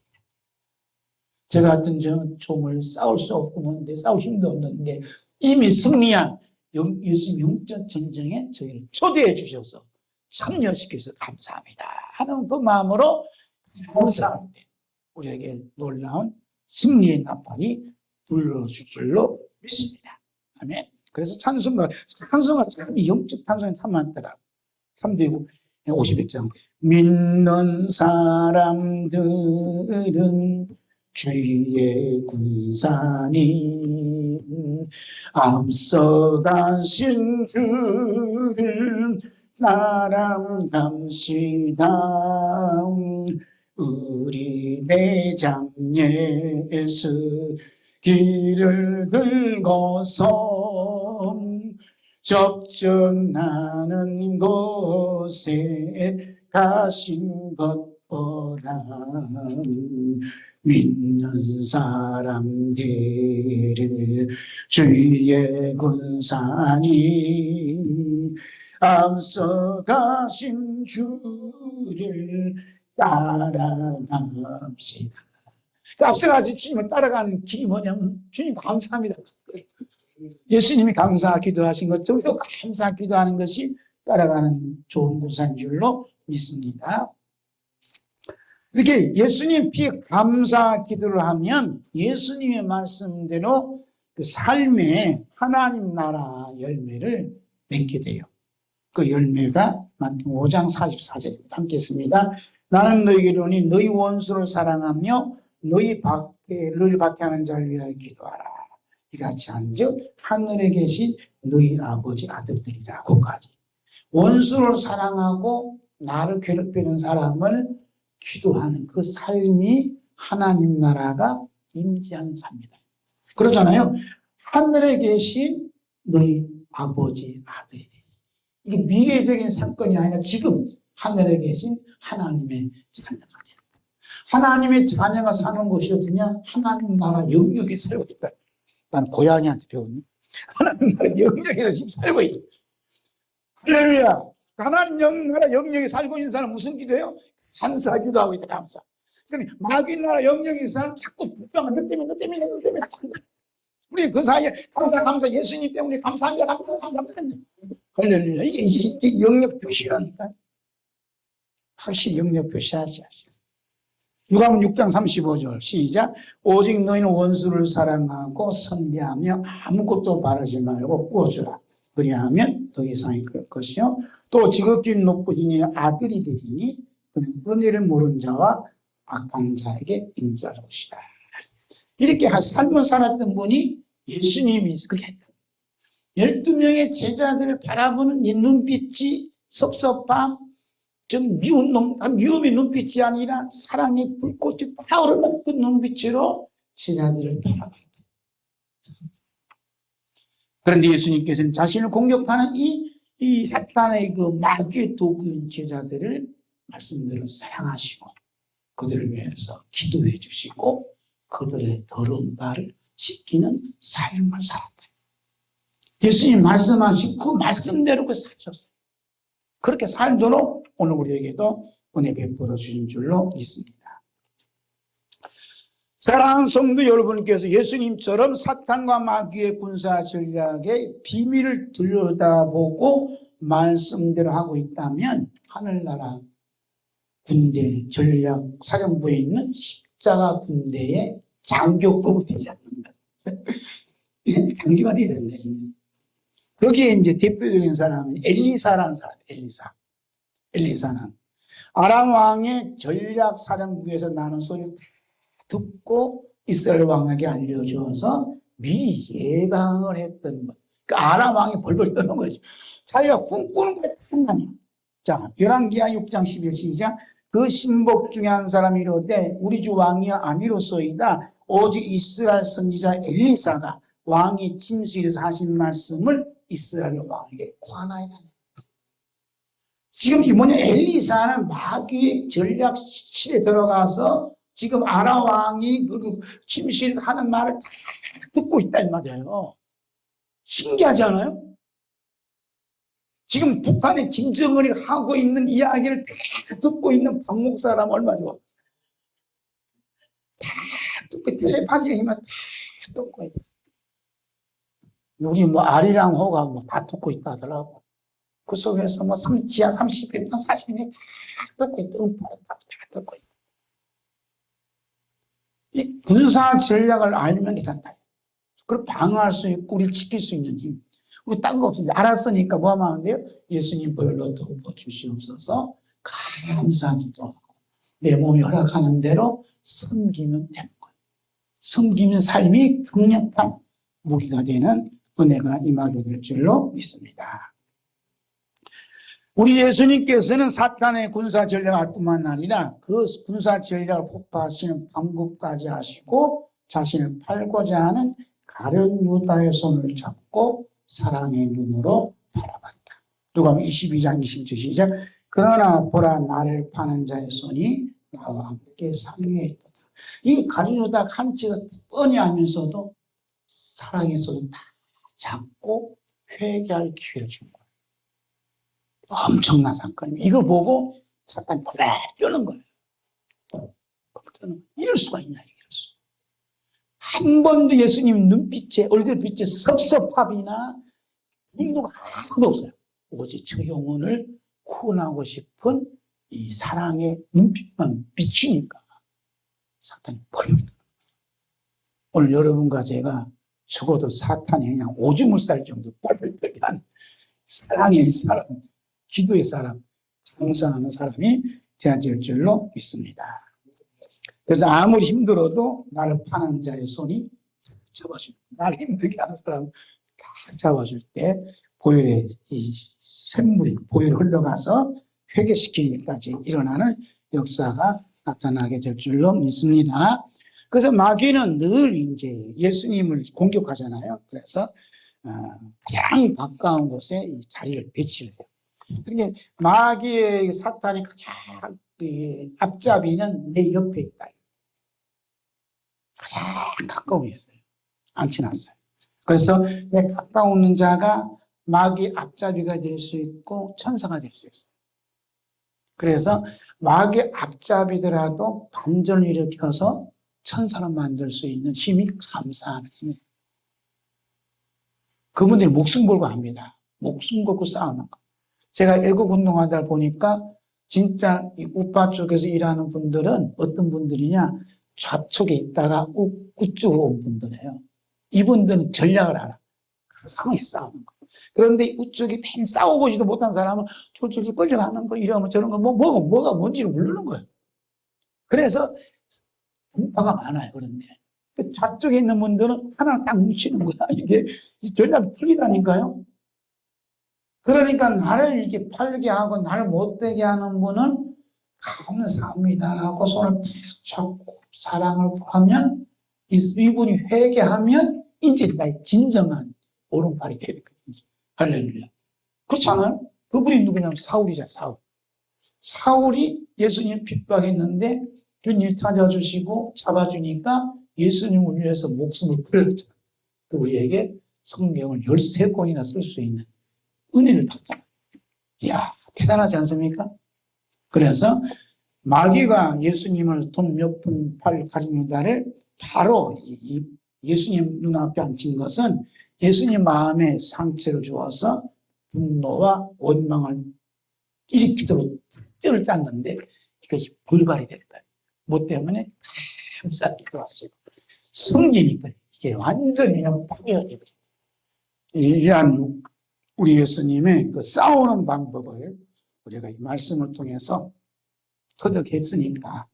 저 같은 종을 싸울 수 없고 내 싸울 힘도 없는데 이미 승리한 예수님 영적 전쟁에 저희를 초대해 주셔서 참여시켜서 감사합니다 하는 그 마음으로 감사할 때 우리에게 놀라운 승리의 나팔이 불러줄 줄로 믿습니다. 아멘. 그래서 찬송가 참 영적 찬송이 참 많더라고요. 351장 믿는 사람들은 주의 군사니 앞서가신 주를 따라갑시다. 우리 매장 예수 길을 긁어서 적정나는 곳에 가신 것 보라. 믿는 사람들을 주의 군사니 앞서가신 주를 따라갑시다. 앞서가신 주님을 따라가는 길이 뭐냐면 주님 감사합니다. 예수님이 감사 기도하신 것처럼 또 감사 기도하는 것이 따라가는 좋은 군사인 줄로 믿습니다. 이렇게 예수님 피에 감사 기도를 하면 예수님의 말씀대로 그 삶의 하나님 나라 열매를 맺게 돼요. 그 열매가 마태복음 5장 44절입니다. 함께 했습니다. 나는 너희에게 이르노니 너희 원수를 사랑하며 너희 박해를 박해하는 자를 위하여 기도하라. 이같이 한즉 하늘에 계신 너희 아버지 아들들이라. 거기까지. 원수를 사랑하고 나를 괴롭히는 사람을 기도하는 그 삶이 하나님 나라가 임재하는 삶이다. 그러잖아요. 하늘에 계신 너희 아버지, 아들이 되리니. 이게 미래적인 사건이 아니라 지금 하늘에 계신 하나님의 자녀가 된다. 하나님의 자녀가 사는 곳이 어디냐? 하나님 나라 영역에 살고 있다. 나는 고양이한테 배웠네. 하나님 나라 영역에서 지금 살고 있다. 할렐루야. 하나님 나라 영역에 살고 있는 사람 무슨 기도해요? 감사 기도하고 있다. 감사. 그러니 마귀 나라 영역에 있는 사람 자꾸 불평한 너 때문에 우리 그 사이에 감사 예수님 때문에 감사합니다. 할렐루야. 이게 영역 표시라니까. 확실히 영역 표시하셔야. 누가복음 6장 35절 시작. 오직 너희는 원수를 사랑하고 선대하며 아무것도 바라지 말고 꾸어주라. 그리하면 더 이상이 그럴 것이요. 또 지극히 높으신 이의 아들이 되리니 그는 은혜를 모른 자와 악한 자에게 인자할 것이다. 이렇게 삶을 살았던 분이 예수님이 그렇게 했다. 12명의 제자들을 바라보는 이 눈빛이 섭섭함, 좀 미움의 눈빛이 아니라 사랑의 불꽃이 타오르는 그 눈빛으로 제자들을 바라봤다. 그런데 예수님께서는 자신을 공격하는 이 사탄의 그 마귀의 도구인 제자들을 말씀대로 사랑하시고 그들을 위해서 기도해 주시고 그들의 더러운 발을 씻기는 삶을 살았다. 예수님 말씀하신 그 말씀대로 그 사셨어요. 그렇게 살도록 오늘 우리에게도 은혜 베풀어 주신 줄로 믿습니다. 사랑하는 성도 여러분께서 예수님처럼 사탄과 마귀의 군사 전략의 비밀을 들여다보고 말씀대로 하고 있다면 하늘나라 군대 전략 사령부에 있는 십자가 군대의 장교급이 되지 않는다. 장교가 되어야 된다. 거기에 이제 대표적인 사람은 엘리사라는 사람, 엘리사는 아람 왕의 전략 사령부에서 나는 소리를 다 듣고 이스라엘 왕에게 알려줘서 미리 예방을 했던 것. 그러니까 아람 왕이 벌벌 떠는 거죠. 자기가 꿈꾸는 거에 한다니. 자, 열왕기하 6장 11 시작. 그 신복 중에 한 사람이 이르되 우리 주 왕이 아니로소이다. 오직 이스라엘 선지자 엘리사가 왕이 침실에서 하신 말씀을 이스라엘 왕에게 관하이다. 지금 이 뭐냐, 엘리사는 마귀의 전략실에 들어가서 지금 아람 왕이 그 침실에서 하는 말을 다 듣고 있다 이 말이에요. 신기하지 않아요? 지금 북한의 김정은이 하고 있는 이야기를 다 듣고 있는 박 목사라면 얼마나 좋아. 다 듣고 텔레파시가 힘을 다 듣고 있다. 우리 뭐 아리랑 호가 뭐 다 듣고 있다 하더라고. 그 속에서 뭐 지하 30일, 40일 다 듣고 있다. 다 듣고 있다. 이 군사 전략을 알면 괜찮다. 그걸 방어할 수 있고 우리를 지킬 수 있는 힘. 우리 딴 거 없습니다. 알았으니까 뭐 하면 안 돼요? 예수님 보혈로 덮어 주시옵소서. 감사기도 하고 내 몸이 허락하는 대로 섬기면 되는 거예요. 섬기면 삶이 강력한 무기가 되는 은혜가 임하게 될 줄로 믿습니다. 우리 예수님께서는 사탄의 군사 전략을 할 뿐만 아니라 그 군사 전략을 폭파하시는 방법까지 하시고 자신을 팔고자 하는 가룟 유다의 손을 잡고 사랑의 눈으로 바라봤다. 누가복음 22장 20절 시작. 그러나 보라 나를 파는 자의 손이 나와 함께 상류에 있다. 이 가룟 유다 한치가 뻔히 하면서도 사랑의 손을 다 잡고 회개할 기회를 준 거예요. 엄청난 사건입니다. 이거 보고 사탄이 벌레 뜨는 거예요. 이럴 수가 있냐 이럴 수. 한 번도 예수님 눈빛에 얼굴빛에 섭섭함이나 분노가 하나도 없어요. 오직 저 영혼을 구원하고 싶은 이 사랑의 눈빛만 비추니까 사탄이 벌레 뜨는 거예요. 오늘 여러분과 제가 죽어도 사탄이 그냥 오줌을 쌀 정도 뻘뻘 떨게 한 사랑의 사람, 기도의 사람, 감사하는 사람이 되어질 줄로 믿습니다. 그래서 아무리 힘들어도 나를 파는 자의 손이 잡아줍니다. 나를 힘들게 하는 사람 다 잡아줄 때 보혈의 이 샘물이 보혈이 흘러가서 회개시키는 일까지 일어나는 역사가 나타나게 될 줄로 믿습니다. 그래서 마귀는 늘 이제 예수님을 공격하잖아요. 그래서 가장 가까운 곳에 이 자리를 배치를 해요. 그러니까 마귀의 사탄이 가장 앞잡이는 내 옆에 있다. 가장 가까워 있어요. 앉혀놨어요. 그래서 내 가까운 자가 마귀 앞잡이가 될 수 있고 천사가 될 수 있어요. 그래서 마귀 앞잡이더라도 반전을 일으켜서 천사로 만들 수 있는 힘이 감사하는 힘이에요. 그분들이 목숨 걸고 합니다. 목숨 걸고 싸우는 거. 제가 애국 운동하다 보니까 진짜 이 우파 쪽에서 일하는 분들은 어떤 분들이냐, 좌측에 있다가 우측으로 온 분들이에요. 이분들은 전략을 알아. 강하게 싸우는 거. 그런데 우측이 팽 싸워보지도 못한 사람은 줄줄줄 끌려가는 거, 이러면 저런 거, 뭐가 뭔지를 모르는 거예요. 그래서 분파가 많아요. 그런데 좌쪽에 있는 분들은 하나 딱 뭉치는 거야. 이게 전략이 틀리다니까요. 그러니까 나를 이렇게 팔게 하고 나를 못되게 하는 분은 감사합니다 하고 손을 탁 잡고 사랑을 하면, 이분이 회개하면 이제 나의 진정한 오른팔이 되는 거지. 할렐루야. 그렇잖아요. 그분이 누구냐면 사울이잖아요. 사울. 사울이 예수님 핍박했는데 주님 찾아주시고 잡아주니까 예수님을 위해서 목숨을 버렸잖아요. 우리에게 성경을 13권이나 쓸 수 있는 은혜를 받잖아요. 이야, 대단하지 않습니까? 그래서 마귀가 예수님을 돈 몇 푼 팔 가리는 날을 바로 예수님 눈앞에 앉힌 것은 예수님 마음에 상처를 주어서 분노와 원망을 일으키도록 뜰을 짰는데 이것이 불발이 됐다. 뭐 때문에? 감싸 기도하시고 성기니까 이게 완전히 파괴가 되버려요. 이러한 우리 예수님의 그 싸우는 방법을 우리가 이 말씀을 통해서 터득했으니까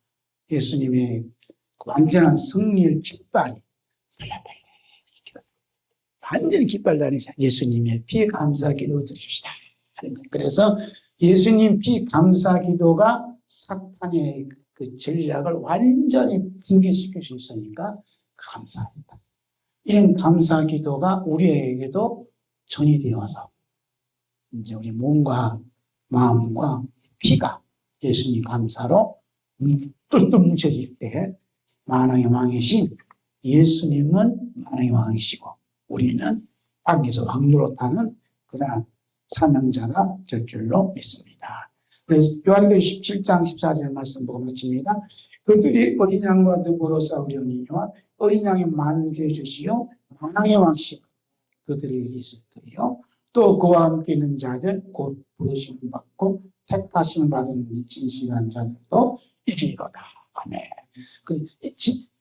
예수님의 그 완전한 승리의 깃발이 빨리 완전히 깃발다니 예수님의 피 감사 기도 드립시다 하는 거예요. 그래서 예수님 피 감사 기도가 사탄의 그 전략을 완전히 붕괴시킬 수 있으니까 감사합니다. 이런 감사 기도가 우리에게도 전이 되어서 이제 우리 몸과 마음과 피가 예수님 감사로 똘똘 뭉쳐질 때 만왕의 왕이신 예수님은 만왕의 왕이시고 우리는 땅에서 왕노릇하는 그러한 사명자가 될 줄로 믿습니다. 그래서 요한계시록 17장 14절 말씀 보고 마칩니다. 그들이 어린 양과 누구로 싸우려니와 어린 양이 만주해 주시오 만왕의 왕이시고 그들에게 있을 터이요 또 그와 함께 있는 자들 곧 부르심을 받고 택하심을 받은 진실한 자들도 이기리로다. 아멘.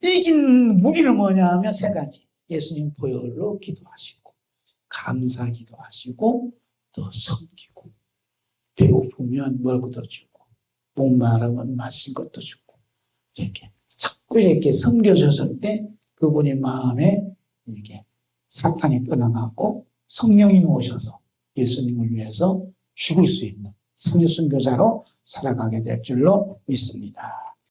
이긴 무기는 뭐냐 하면 세 가지. 예수님 보혈로 기도하시고 감사 기도하시고 또 섬기고 배고프면 먹을 것도 주고 목마르면 마실 것도 주고 이렇게 자꾸 이렇게 섬겨줬을 때 그분의 마음에 이렇게 사탄이 떠나가고 성령이 오셔서 예수님을 위해서 죽을 수 있는 삼위 순교자로 살아가게 될 줄로 믿습니다.